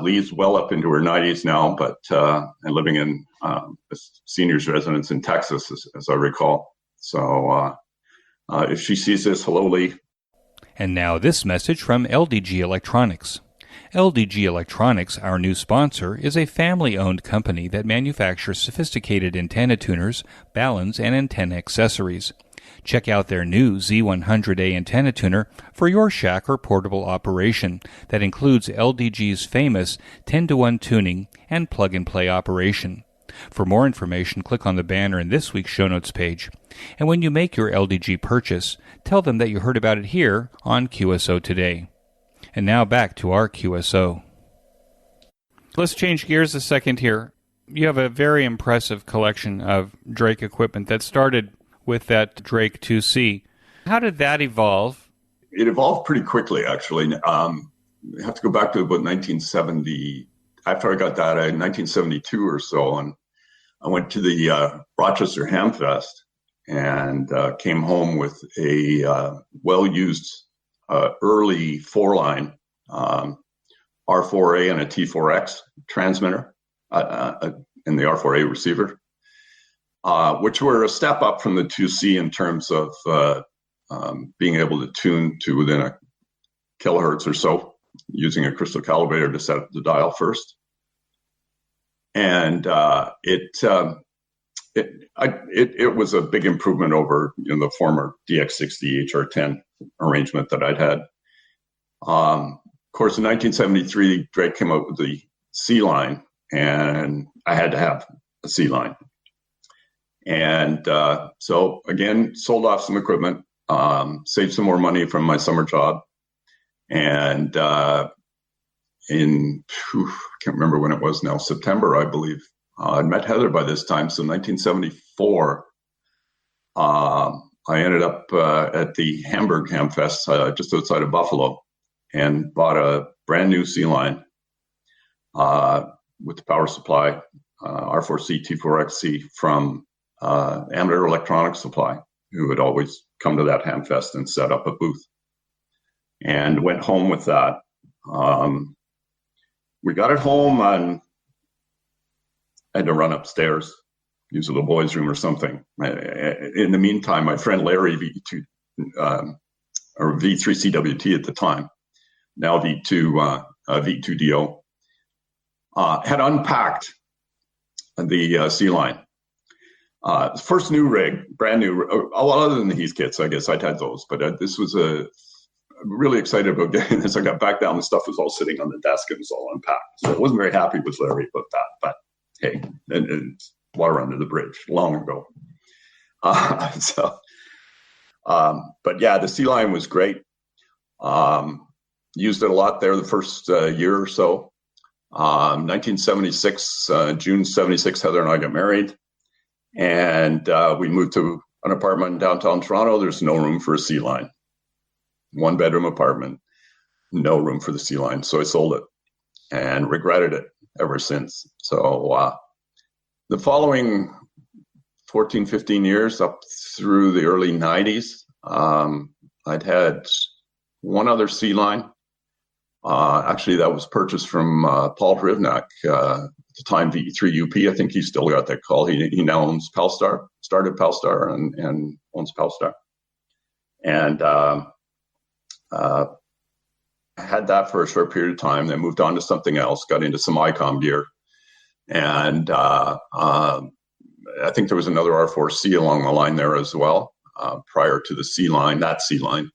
Lee's well up into her 90s now, but and living in a seniors residence in Texas, as I recall. So if she sees this, hello, Lee. And now this message from LDG Electronics. LDG Electronics, our new sponsor, is a family-owned company that manufactures sophisticated antenna tuners, balun, and antenna accessories. Check out their new Z100A antenna tuner for your shack or portable operation that includes LDG's famous 10-to-1 tuning and plug-and-play operation. For more information, click on the banner in this week's show notes page. And when you make your LDG purchase, tell them that you heard about it here on QSO Today. And now back to our QSO. Let's change gears a second here. You have a very impressive collection of Drake equipment that started with that Drake 2C. How did that evolve? It evolved pretty quickly, actually. You have to go back to about 1970. After I got that, in 1972 or so, and I went to the Rochester Hamfest and came home with a well-used early 4-line R4A and a T4X transmitter and the R4A receiver, which were a step up from the 2C in terms of being able to tune to within a kilohertz or so using a crystal calibrator to set up the dial first. And it was a big improvement over the former DX60 HR10 arrangement that I'd had. Of course, in 1973, Drake came out with the C line, and I had to have a C line. And so again, sold off some equipment, saved some more money from my summer job, and I can't remember when it was now, September, I believe. I'd met Heather by this time, so 1974. I ended up at the Hamburg Hamfest just outside of Buffalo and bought a brand new C-line with the power supply, R4C, T4XC from Amateur Electronics Supply, who had always come to that Hamfest and set up a booth. And went home with that. We got it home and I had to run upstairs, use a little boys' room or something. In the meantime, my friend Larry, or V3CWT at the time, now V2DO, had unpacked the C-line. First new rig, brand new, well, other than the Heath kits, I guess I'd had those, but this was I'm really excited about getting this. I got back down, the stuff was all sitting on the desk and it was all unpacked. So I wasn't very happy with Larry about that, but hey, and water under the bridge long ago. But yeah, the C-line was great. Used it a lot there the first year or so. 1976, June 76, Heather and I got married. And we moved to an apartment in downtown Toronto. There's no room for a C-line. 1-bedroom apartment, no room for the C-line. So I sold it and regretted it ever since. So the following 14, 15 years up through the early 90s, I'd had one other C-line. Actually, that was purchased from Paul Hrivnak, at the time V3UP. I think he's still got that call. He now owns Palstar, started Palstar and owns Palstar. And had that for a short period of time, then moved on to something else, got into some Icom gear. And I think there was another R4C along the line there as well, prior to the C-line, that C-line.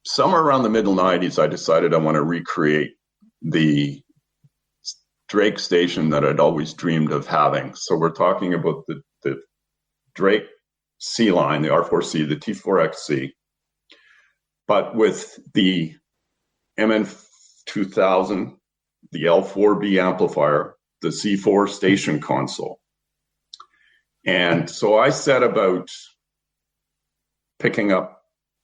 Somewhere around the middle 90s, I decided I want to recreate the Drake station that I'd always dreamed of having. So we're talking about the Drake C-line, the R4C, the T4XC, but with the MN2000, the L4B amplifier, the C4 station console. And so I set about picking up,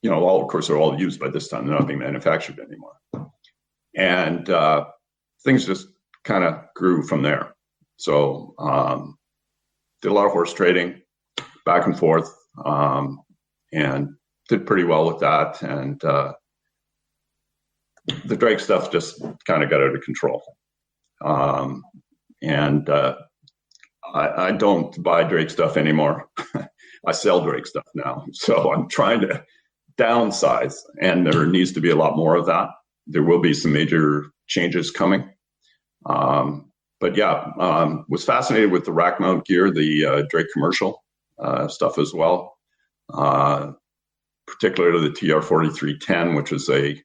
all, of course, they're all used by this time. They're not being manufactured anymore. And things just kind of grew from there. So did a lot of horse trading, back and forth, and did pretty well with that. And the Drake stuff just kind of got out of control. And I don't buy Drake stuff anymore. I sell Drake stuff now. So I'm trying to downsize, and there needs to be a lot more of that. There will be some major changes coming. But yeah, was fascinated with the rack mount gear, the Drake commercial stuff as well, particularly the TR4310, which is a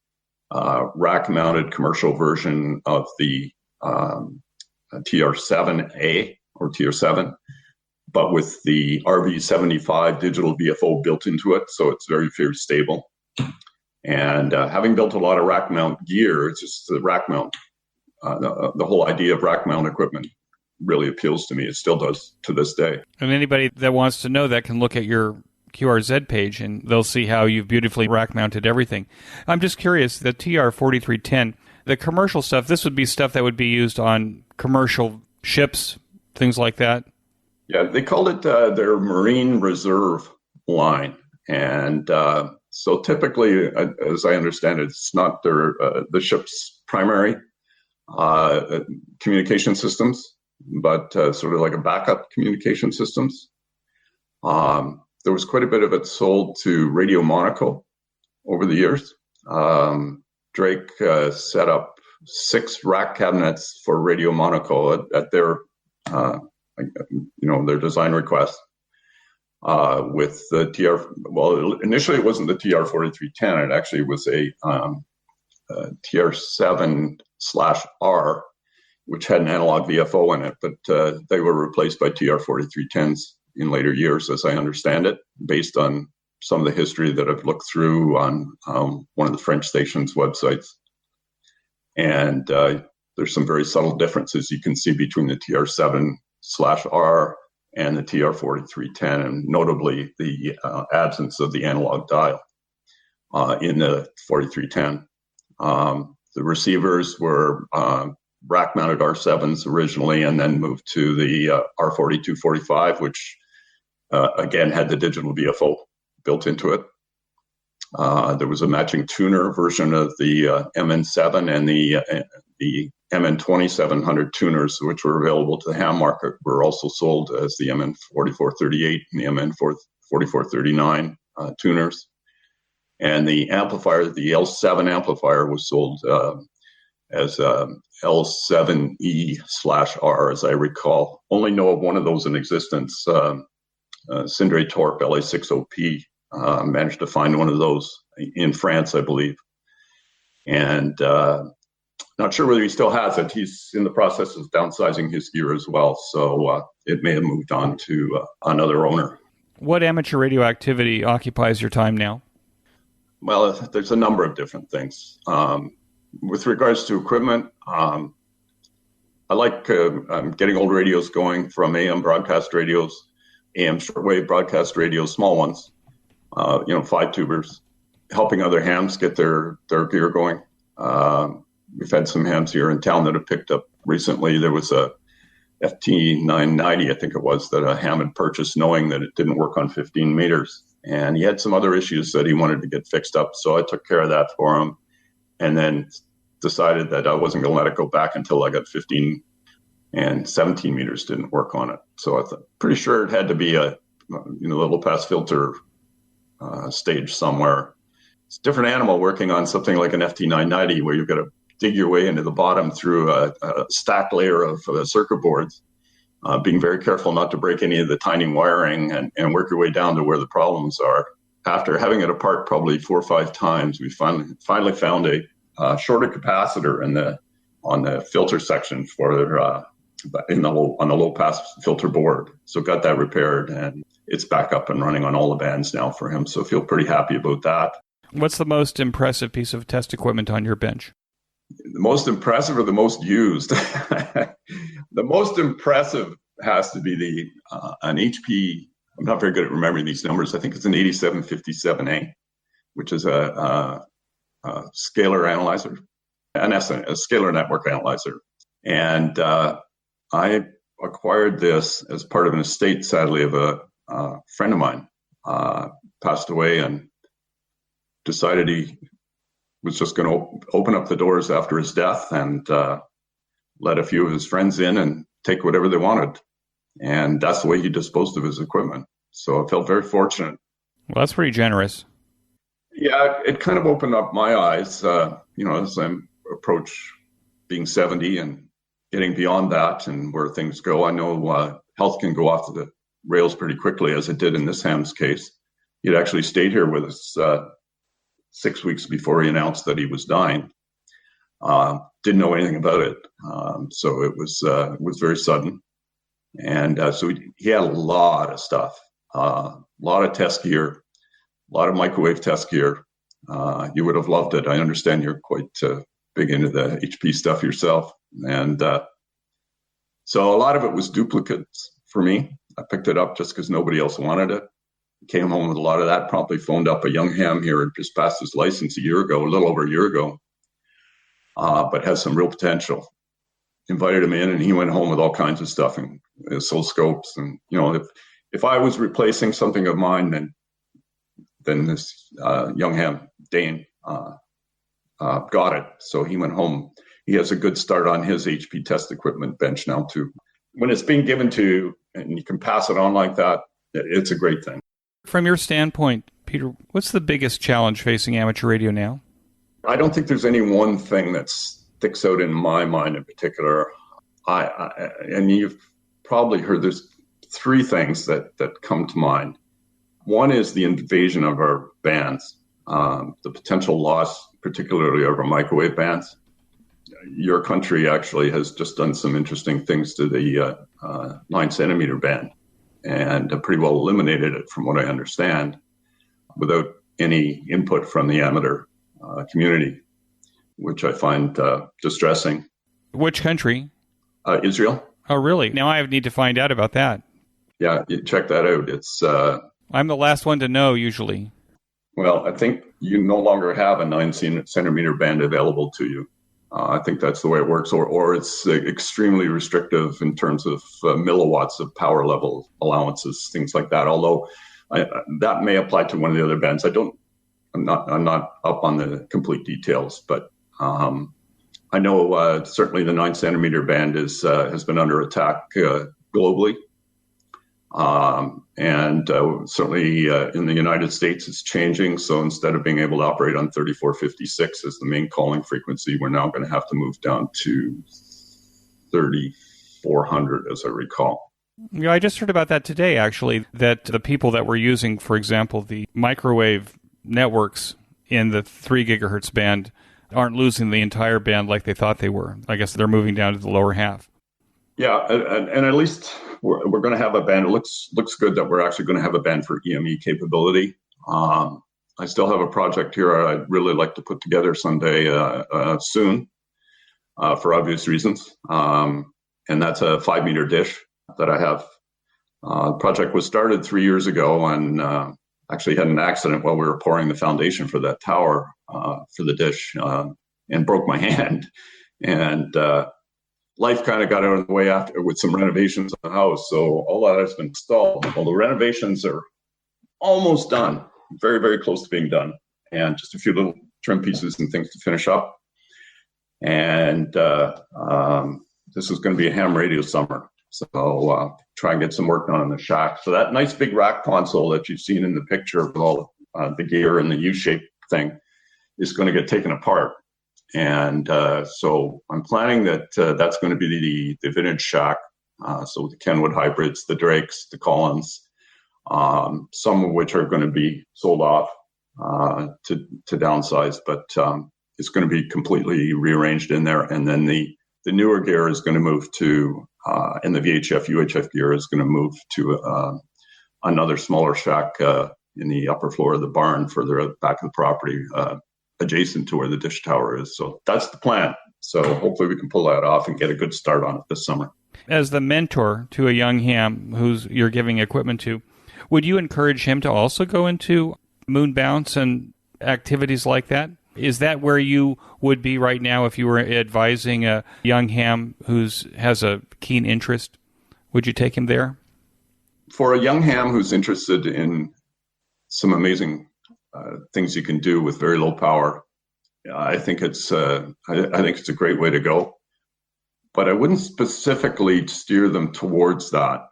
rack mounted commercial version of the TR7A or TR7, but with the RV75 digital VFO built into it. So it's very, very stable. And having built a lot of rack mount gear, it's just the rack mount. The whole idea of rack mount equipment really appeals to me. It still does to this day. And anybody that wants to know that can look at your QRZ page, and they'll see how you've beautifully rack mounted everything. I'm just curious, the TR4310, the commercial stuff, this would be stuff that would be used on commercial ships, things like that? Yeah, they called it their Marine Reserve line. And so typically, as I understand it, it's not their the ship's primary communication systems, but sort of like a backup communication systems. There was quite a bit of it sold to Radio Monaco over the years. Drake set up 6 rack cabinets for Radio Monaco at their, their design request. With the well, initially it wasn't the TR4310. It actually was a TR7/R, which had an analog VFO in it, but they were replaced by TR4310s in later years, as I understand it, based on some of the history that I've looked through on one of the French stations' websites. And there's some very subtle differences you can see between the TR7/R and the TR4310, and notably the absence of the analog dial in the 4310. The receivers were rack-mounted R7s originally, and then moved to the R4245, which again had the digital VFO built into it. There was a matching tuner version of the MN7, and the MN2700 tuners, which were available to the ham market, were also sold as the MN4438 and the MN4439 tuners. And the amplifier, the L7 amplifier, was sold as L7E/R, as I recall. Only know of one of those in existence. Sindre Torp LA60P managed to find one of those in France, I believe. And not sure whether he still has it. He's in the process of downsizing his gear as well, so it may have moved on to another owner. What amateur radio activity occupies your time now? Well, there's a number of different things. With regards to equipment, I like getting old radios going, from AM broadcast radios, AM shortwave broadcast radios, small ones, 5-tubers, helping other hams get their gear going. We've had some hams here in town that have picked up recently. There was a FT990, I think it was, that a ham had purchased knowing that it didn't work on 15 meters. And he had some other issues that he wanted to get fixed up. So I took care of that for him, and then decided that I wasn't going to let it go back until I got 15 and 17 meters didn't work on it. So I thought, pretty sure it had to be a little pass filter stage somewhere. It's a different animal working on something like an FT990, where you've got to dig your way into the bottom through a stacked layer of circuit boards, being very careful not to break any of the tiny wiring, and work your way down to where the problems are. After having it apart probably 4 or 5 times, we finally found a shorted capacitor on the filter section on the low pass filter board. So got that repaired, and it's back up and running on all the bands now for him. So I feel pretty happy about that. What's the most impressive piece of test equipment on your bench? The most impressive or the most used? The most impressive has to be an HP. I'm not very good at remembering these numbers. I think it's an 8757A, which is a scalar analyzer, a scalar network analyzer. And I acquired this as part of an estate, sadly, of a friend of mine. Passed away, and decided he was just going to open up the doors after his death and let a few of his friends in and take whatever they wanted. And that's the way he disposed of his equipment. So I felt very fortunate. Well, that's pretty generous. Yeah, it kind of opened up my eyes, as I approach being 70 and getting beyond that and where things go. I know health can go off the rails pretty quickly, as it did in this ham's case. He'd actually stayed here with us 6 weeks before he announced that he was dying. Didn't know anything about it. So it was very sudden. And so he had a lot of stuff, a lot of test gear, a lot of microwave test gear. You would have loved it. I understand you're quite big into the HP stuff yourself. And so a lot of it was duplicates for me. I picked it up just because nobody else wanted it. Came home with a lot of that, promptly phoned up a young ham here and just passed his license a little over a year ago, but has some real potential. Invited him in and he went home with all kinds of stuff and oscilloscopes. And, if I was replacing something of mine, then this young ham, Dane, got it. So he went home. He has a good start on his HP test equipment bench now too. When it's being given to you and you can pass it on like that, it's a great thing. From your standpoint, Peter, what's the biggest challenge facing amateur radio now? I don't think there's any one thing that sticks out in my mind in particular. And you've probably heard there's three things that come to mind. One is the invasion of our bands, the potential loss, particularly of our microwave bands. Your country actually has just done some interesting things to the 9-centimeter band and pretty well eliminated it, from what I understand, without any input from the amateur community, which I find distressing. Which country? Israel. Oh, really? Now I need to find out about that. Yeah, you check that out. It's. I'm the last one to know, usually. Well, I think you no longer have a 9-centimeter band available to you. I think that's the way it works, or it's extremely restrictive in terms of milliwatts of power level allowances, things like that. Although that may apply to one of the other bands. I'm not up on the complete details, but I know certainly the 9-centimeter band has been under attack globally. And certainly in the United States, it's changing. So instead of being able to operate on 3456 as the main calling frequency, we're now going to have to move down to 3400, as I recall. Yeah, I just heard about that today, actually, that the people that were using, for example, the microwave networks in the 3 gigahertz band aren't losing the entire band like they thought they were. I guess they're moving down to the lower half. Yeah, and at least we're going to have a band. It looks good that we're actually going to have a band for EME capability. I still have a project here I'd really like to put together someday soon, for obvious reasons. And that's a 5-meter dish that I have. The project was started 3 years ago and actually had an accident while we were pouring the foundation for that tower for the dish and broke my hand. And life kind of got out of the way after with some renovations in the house. So all that has been installed. Well, the renovations are almost done, very, very close to being done. And just a few little trim pieces and things to finish up. And this is going to be a ham radio summer. So try and get some work done in the shack. So that nice big rack console that you've seen in the picture with all the gear and the U-shaped thing is going to get taken apart. And so I'm planning that that's going to be the vintage shack. So the Kenwood hybrids, the Drakes, the Collins, some of which are going to be sold off to downsize, but it's going to be completely rearranged in there. And then the newer gear is going to move to, and the VHF, UHF gear is going to move to another smaller shack in the upper floor of the barn further out back of the property, adjacent to where the dish tower is. So that's the plan. So hopefully we can pull that off and get a good start on it this summer. As the mentor to a young ham who's you're giving equipment to, would you encourage him to also go into moon bounce and activities like that? Is that where you would be right now if you were advising a young ham who has a keen interest? Would you take him there? For a young ham who's interested in some amazing things you can do with very low power I think it's a great way to go. But I wouldn't specifically steer them towards that.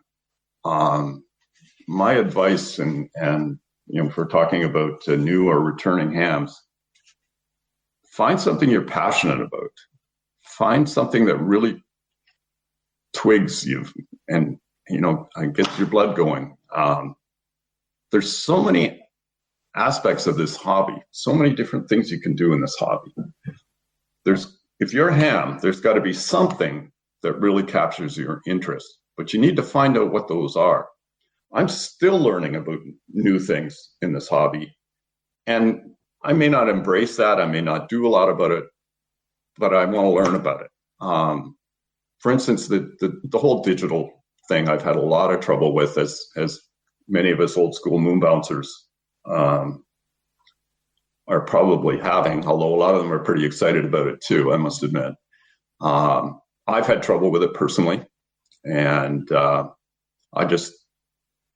My advice, and if we're talking about new or returning hams, find something you're passionate about. Find something that really twigs you and gets your blood going. There's so many aspects of this hobby, so many different things you can do in this hobby. If you're a ham, there's got to be something that really captures your interest, but you need to find out what those are. I'm still learning about new things in this hobby, and I may not embrace that. I may not do a lot about it, but I want to learn about it. For instance, the whole digital thing I've had a lot of trouble with, as many of us old school moon bouncers are probably having, although a lot of them are pretty excited about it too, I must admit. I've had trouble with it personally, and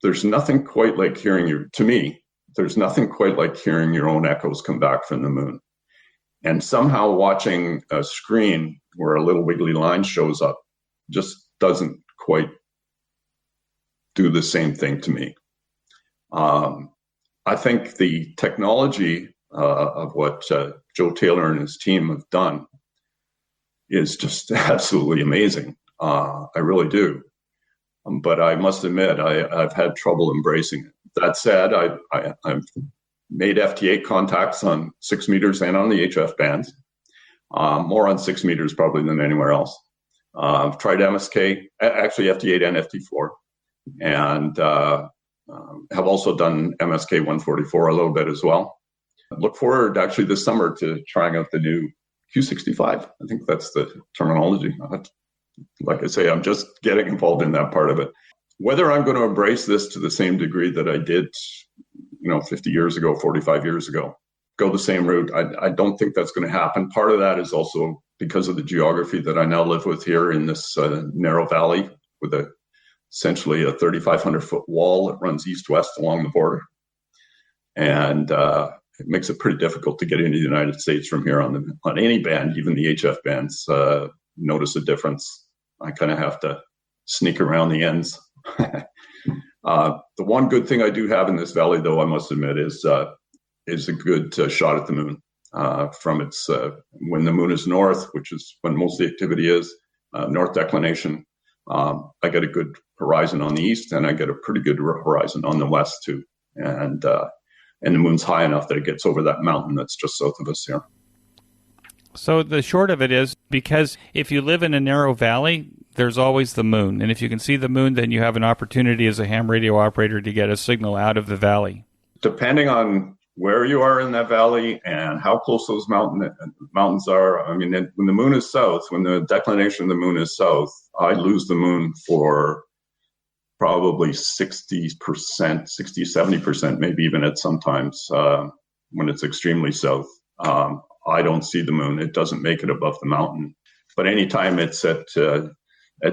there's nothing quite like there's nothing quite like hearing your own echoes come back from the moon. And somehow watching a screen where a little wiggly line shows up just doesn't quite do the same thing to me. I think the technology of what Joe Taylor and his team have done is just absolutely amazing. I really do. But I must admit, I've had trouble embracing it. That said, I've made FT8 contacts on 6 meters and on the HF bands, more on 6 meters probably than anywhere else. I've tried MSK, actually FT8 and FT4, and have also done MSK 144 a little bit as well. Look forward actually this summer to trying out the new Q65. I think that's the terminology. Like I say, I'm just getting involved in that part of it. Whether I'm going to embrace this to the same degree that I did, 50 years ago, 45 years ago, go the same route, I don't think that's going to happen. Part of that is also because of the geography that I now live with here in this narrow valley with essentially a 3,500 foot wall that runs east-west along the border. And it makes it pretty difficult to get into the United States from here on any band, even the HF bands. Notice a difference. I kind of have to sneak around the ends. The one good thing I do have in this valley, though, I must admit, is a good shot at the moon from its when the moon is north, which is when most of the activity is, north declination. I get a good horizon on the east, and I get a pretty good horizon on the west too. And the moon's high enough that it gets over that mountain that's just south of us here. So the short of it is, because if you live in a narrow valley, there's always the moon. And if you can see the moon, then you have an opportunity as a ham radio operator to get a signal out of the valley. Depending on where you are in that valley and how close those mountains are, I mean, when the moon is south, when the declination of the moon is south, I lose the moon for probably 60%, 70%, maybe even at sometimes when it's extremely south. I don't see the moon. It doesn't make it above the mountain. But anytime it's at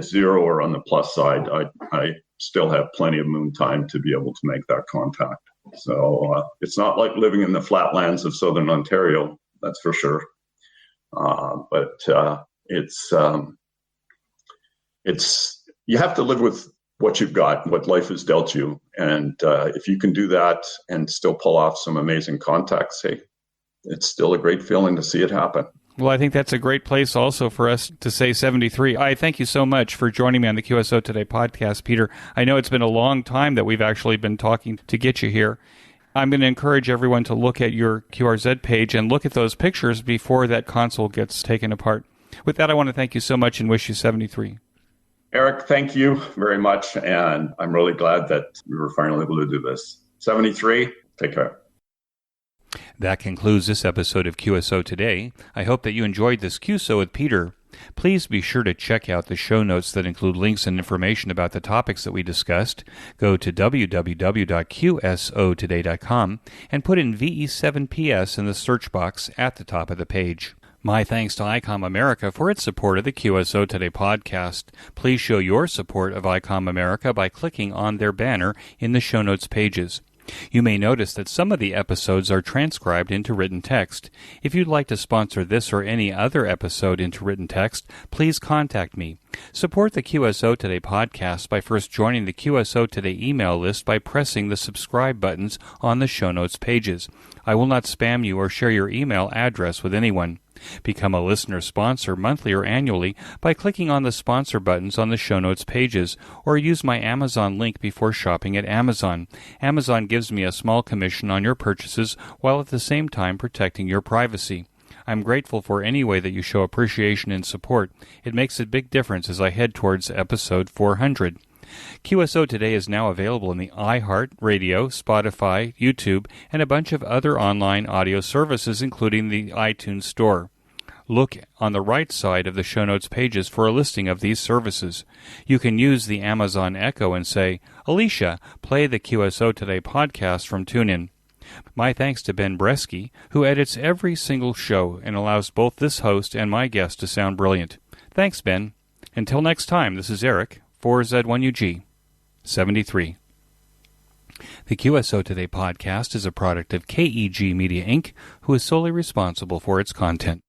zero or on the plus side, I still have plenty of moon time to be able to make that contact. So it's not like living in the flatlands of southern Ontario, that's for sure. But it's you have to live with what you've got, what life has dealt you. And if you can do that and still pull off some amazing contacts, hey, it's still a great feeling to see it happen. Well, I think that's a great place also for us to say 73. I thank you so much for joining me on the QSO Today podcast, Peter. I know it's been a long time that we've actually been talking to get you here. I'm going to encourage everyone to look at your QRZ page and look at those pictures before that console gets taken apart. With that, I want to thank you so much and wish you 73. Eric, thank you very much. And I'm really glad that we were finally able to do this. 73, take care. That concludes this episode of QSO Today. I hope that you enjoyed this QSO with Peter. Please be sure to check out the show notes that include links and information about the topics that we discussed. Go to www.qsotoday.com and put in VE7PS in the search box at the top of the page. My thanks to Icom America for its support of the QSO Today podcast. Please show your support of Icom America by clicking on their banner in the show notes pages. You may notice that some of the episodes are transcribed into written text. If you'd like to sponsor this or any other episode into written text, please contact me. Support the QSO Today podcast by first joining the QSO Today email list by pressing the subscribe buttons on the show notes pages. I will not spam you or share your email address with anyone. Become a listener sponsor monthly or annually by clicking on the sponsor buttons on the show notes pages, or use my Amazon link before shopping at Amazon. Amazon gives me a small commission on your purchases while at the same time protecting your privacy. I'm grateful for any way that you show appreciation and support. It makes a big difference as I head towards episode 400. QSO Today is now available in the iHeart Radio, Spotify, YouTube, and a bunch of other online audio services, including the iTunes Store. Look on the right side of the show notes pages for a listing of these services. You can use the Amazon Echo and say, "Alicia, play the QSO Today podcast from TuneIn." My thanks to Ben Bresky, who edits every single show and allows both this host and my guest to sound brilliant. Thanks, Ben. Until next time, this is Eric, 4Z1UG, 73. The QSO Today podcast is a product of KEG Media Inc., who is solely responsible for its content.